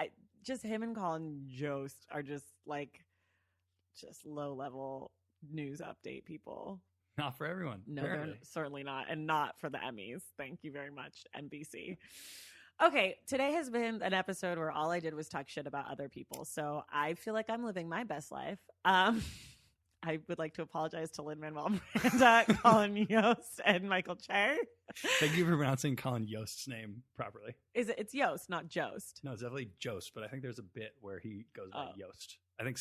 Just him and Colin Jost are just low level news update people. Not for everyone. No, apparently. they're certainly not. And not for the Emmys. Thank you very much, NBC. Okay, today has been an episode where all I did was talk shit about other people. So I feel like I'm living my best life. I would like to apologize to Lin-Manuel Miranda, Colin Yost, and Michael Che. Thank you for pronouncing Colin Yost's name properly. It's Yost, not Jost. No, it's definitely Jost, but I think there's a bit where he goes by Yost. I think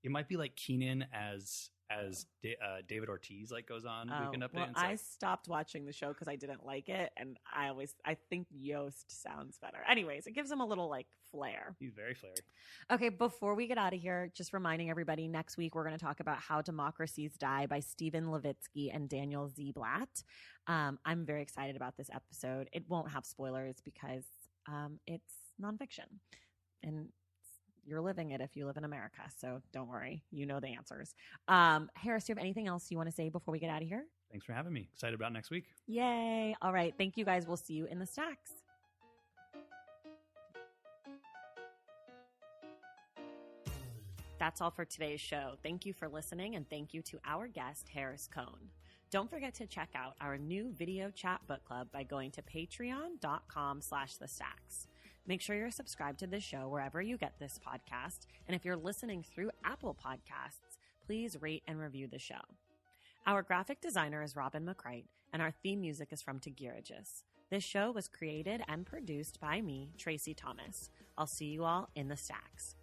it might be like Keenan as David Ortiz goes on Weekend Update. Well, I stopped watching the show because I didn't like it, and I think Yost sounds better. Anyways, it gives him a little flair. He's very flary. Okay, before we get out of here, just reminding everybody, next week we're going to talk about How Democracies Die by Stephen Levitsky and Daniel Z. Blatt. I'm very excited about this episode. It won't have spoilers because it's nonfiction, and you're living it if you live in America. So don't worry. You know the answers. Harris, do you have anything else you want to say before we get out of here? Thanks for having me. Excited about next week. Yay. All right. Thank you guys. We'll see you in the stacks. That's all for today's show. Thank you for listening, and thank you to our guest, Harris Cohn. Don't forget to check out our new video chat book club by going to patreon.com/thestacks. Make sure you're subscribed to this show wherever you get this podcast. And if you're listening through Apple Podcasts, please rate and review the show. Our graphic designer is Robin McCrite, and our theme music is from Tegirigis. This show was created and produced by me, Tracy Thomas. I'll see you all in the stacks.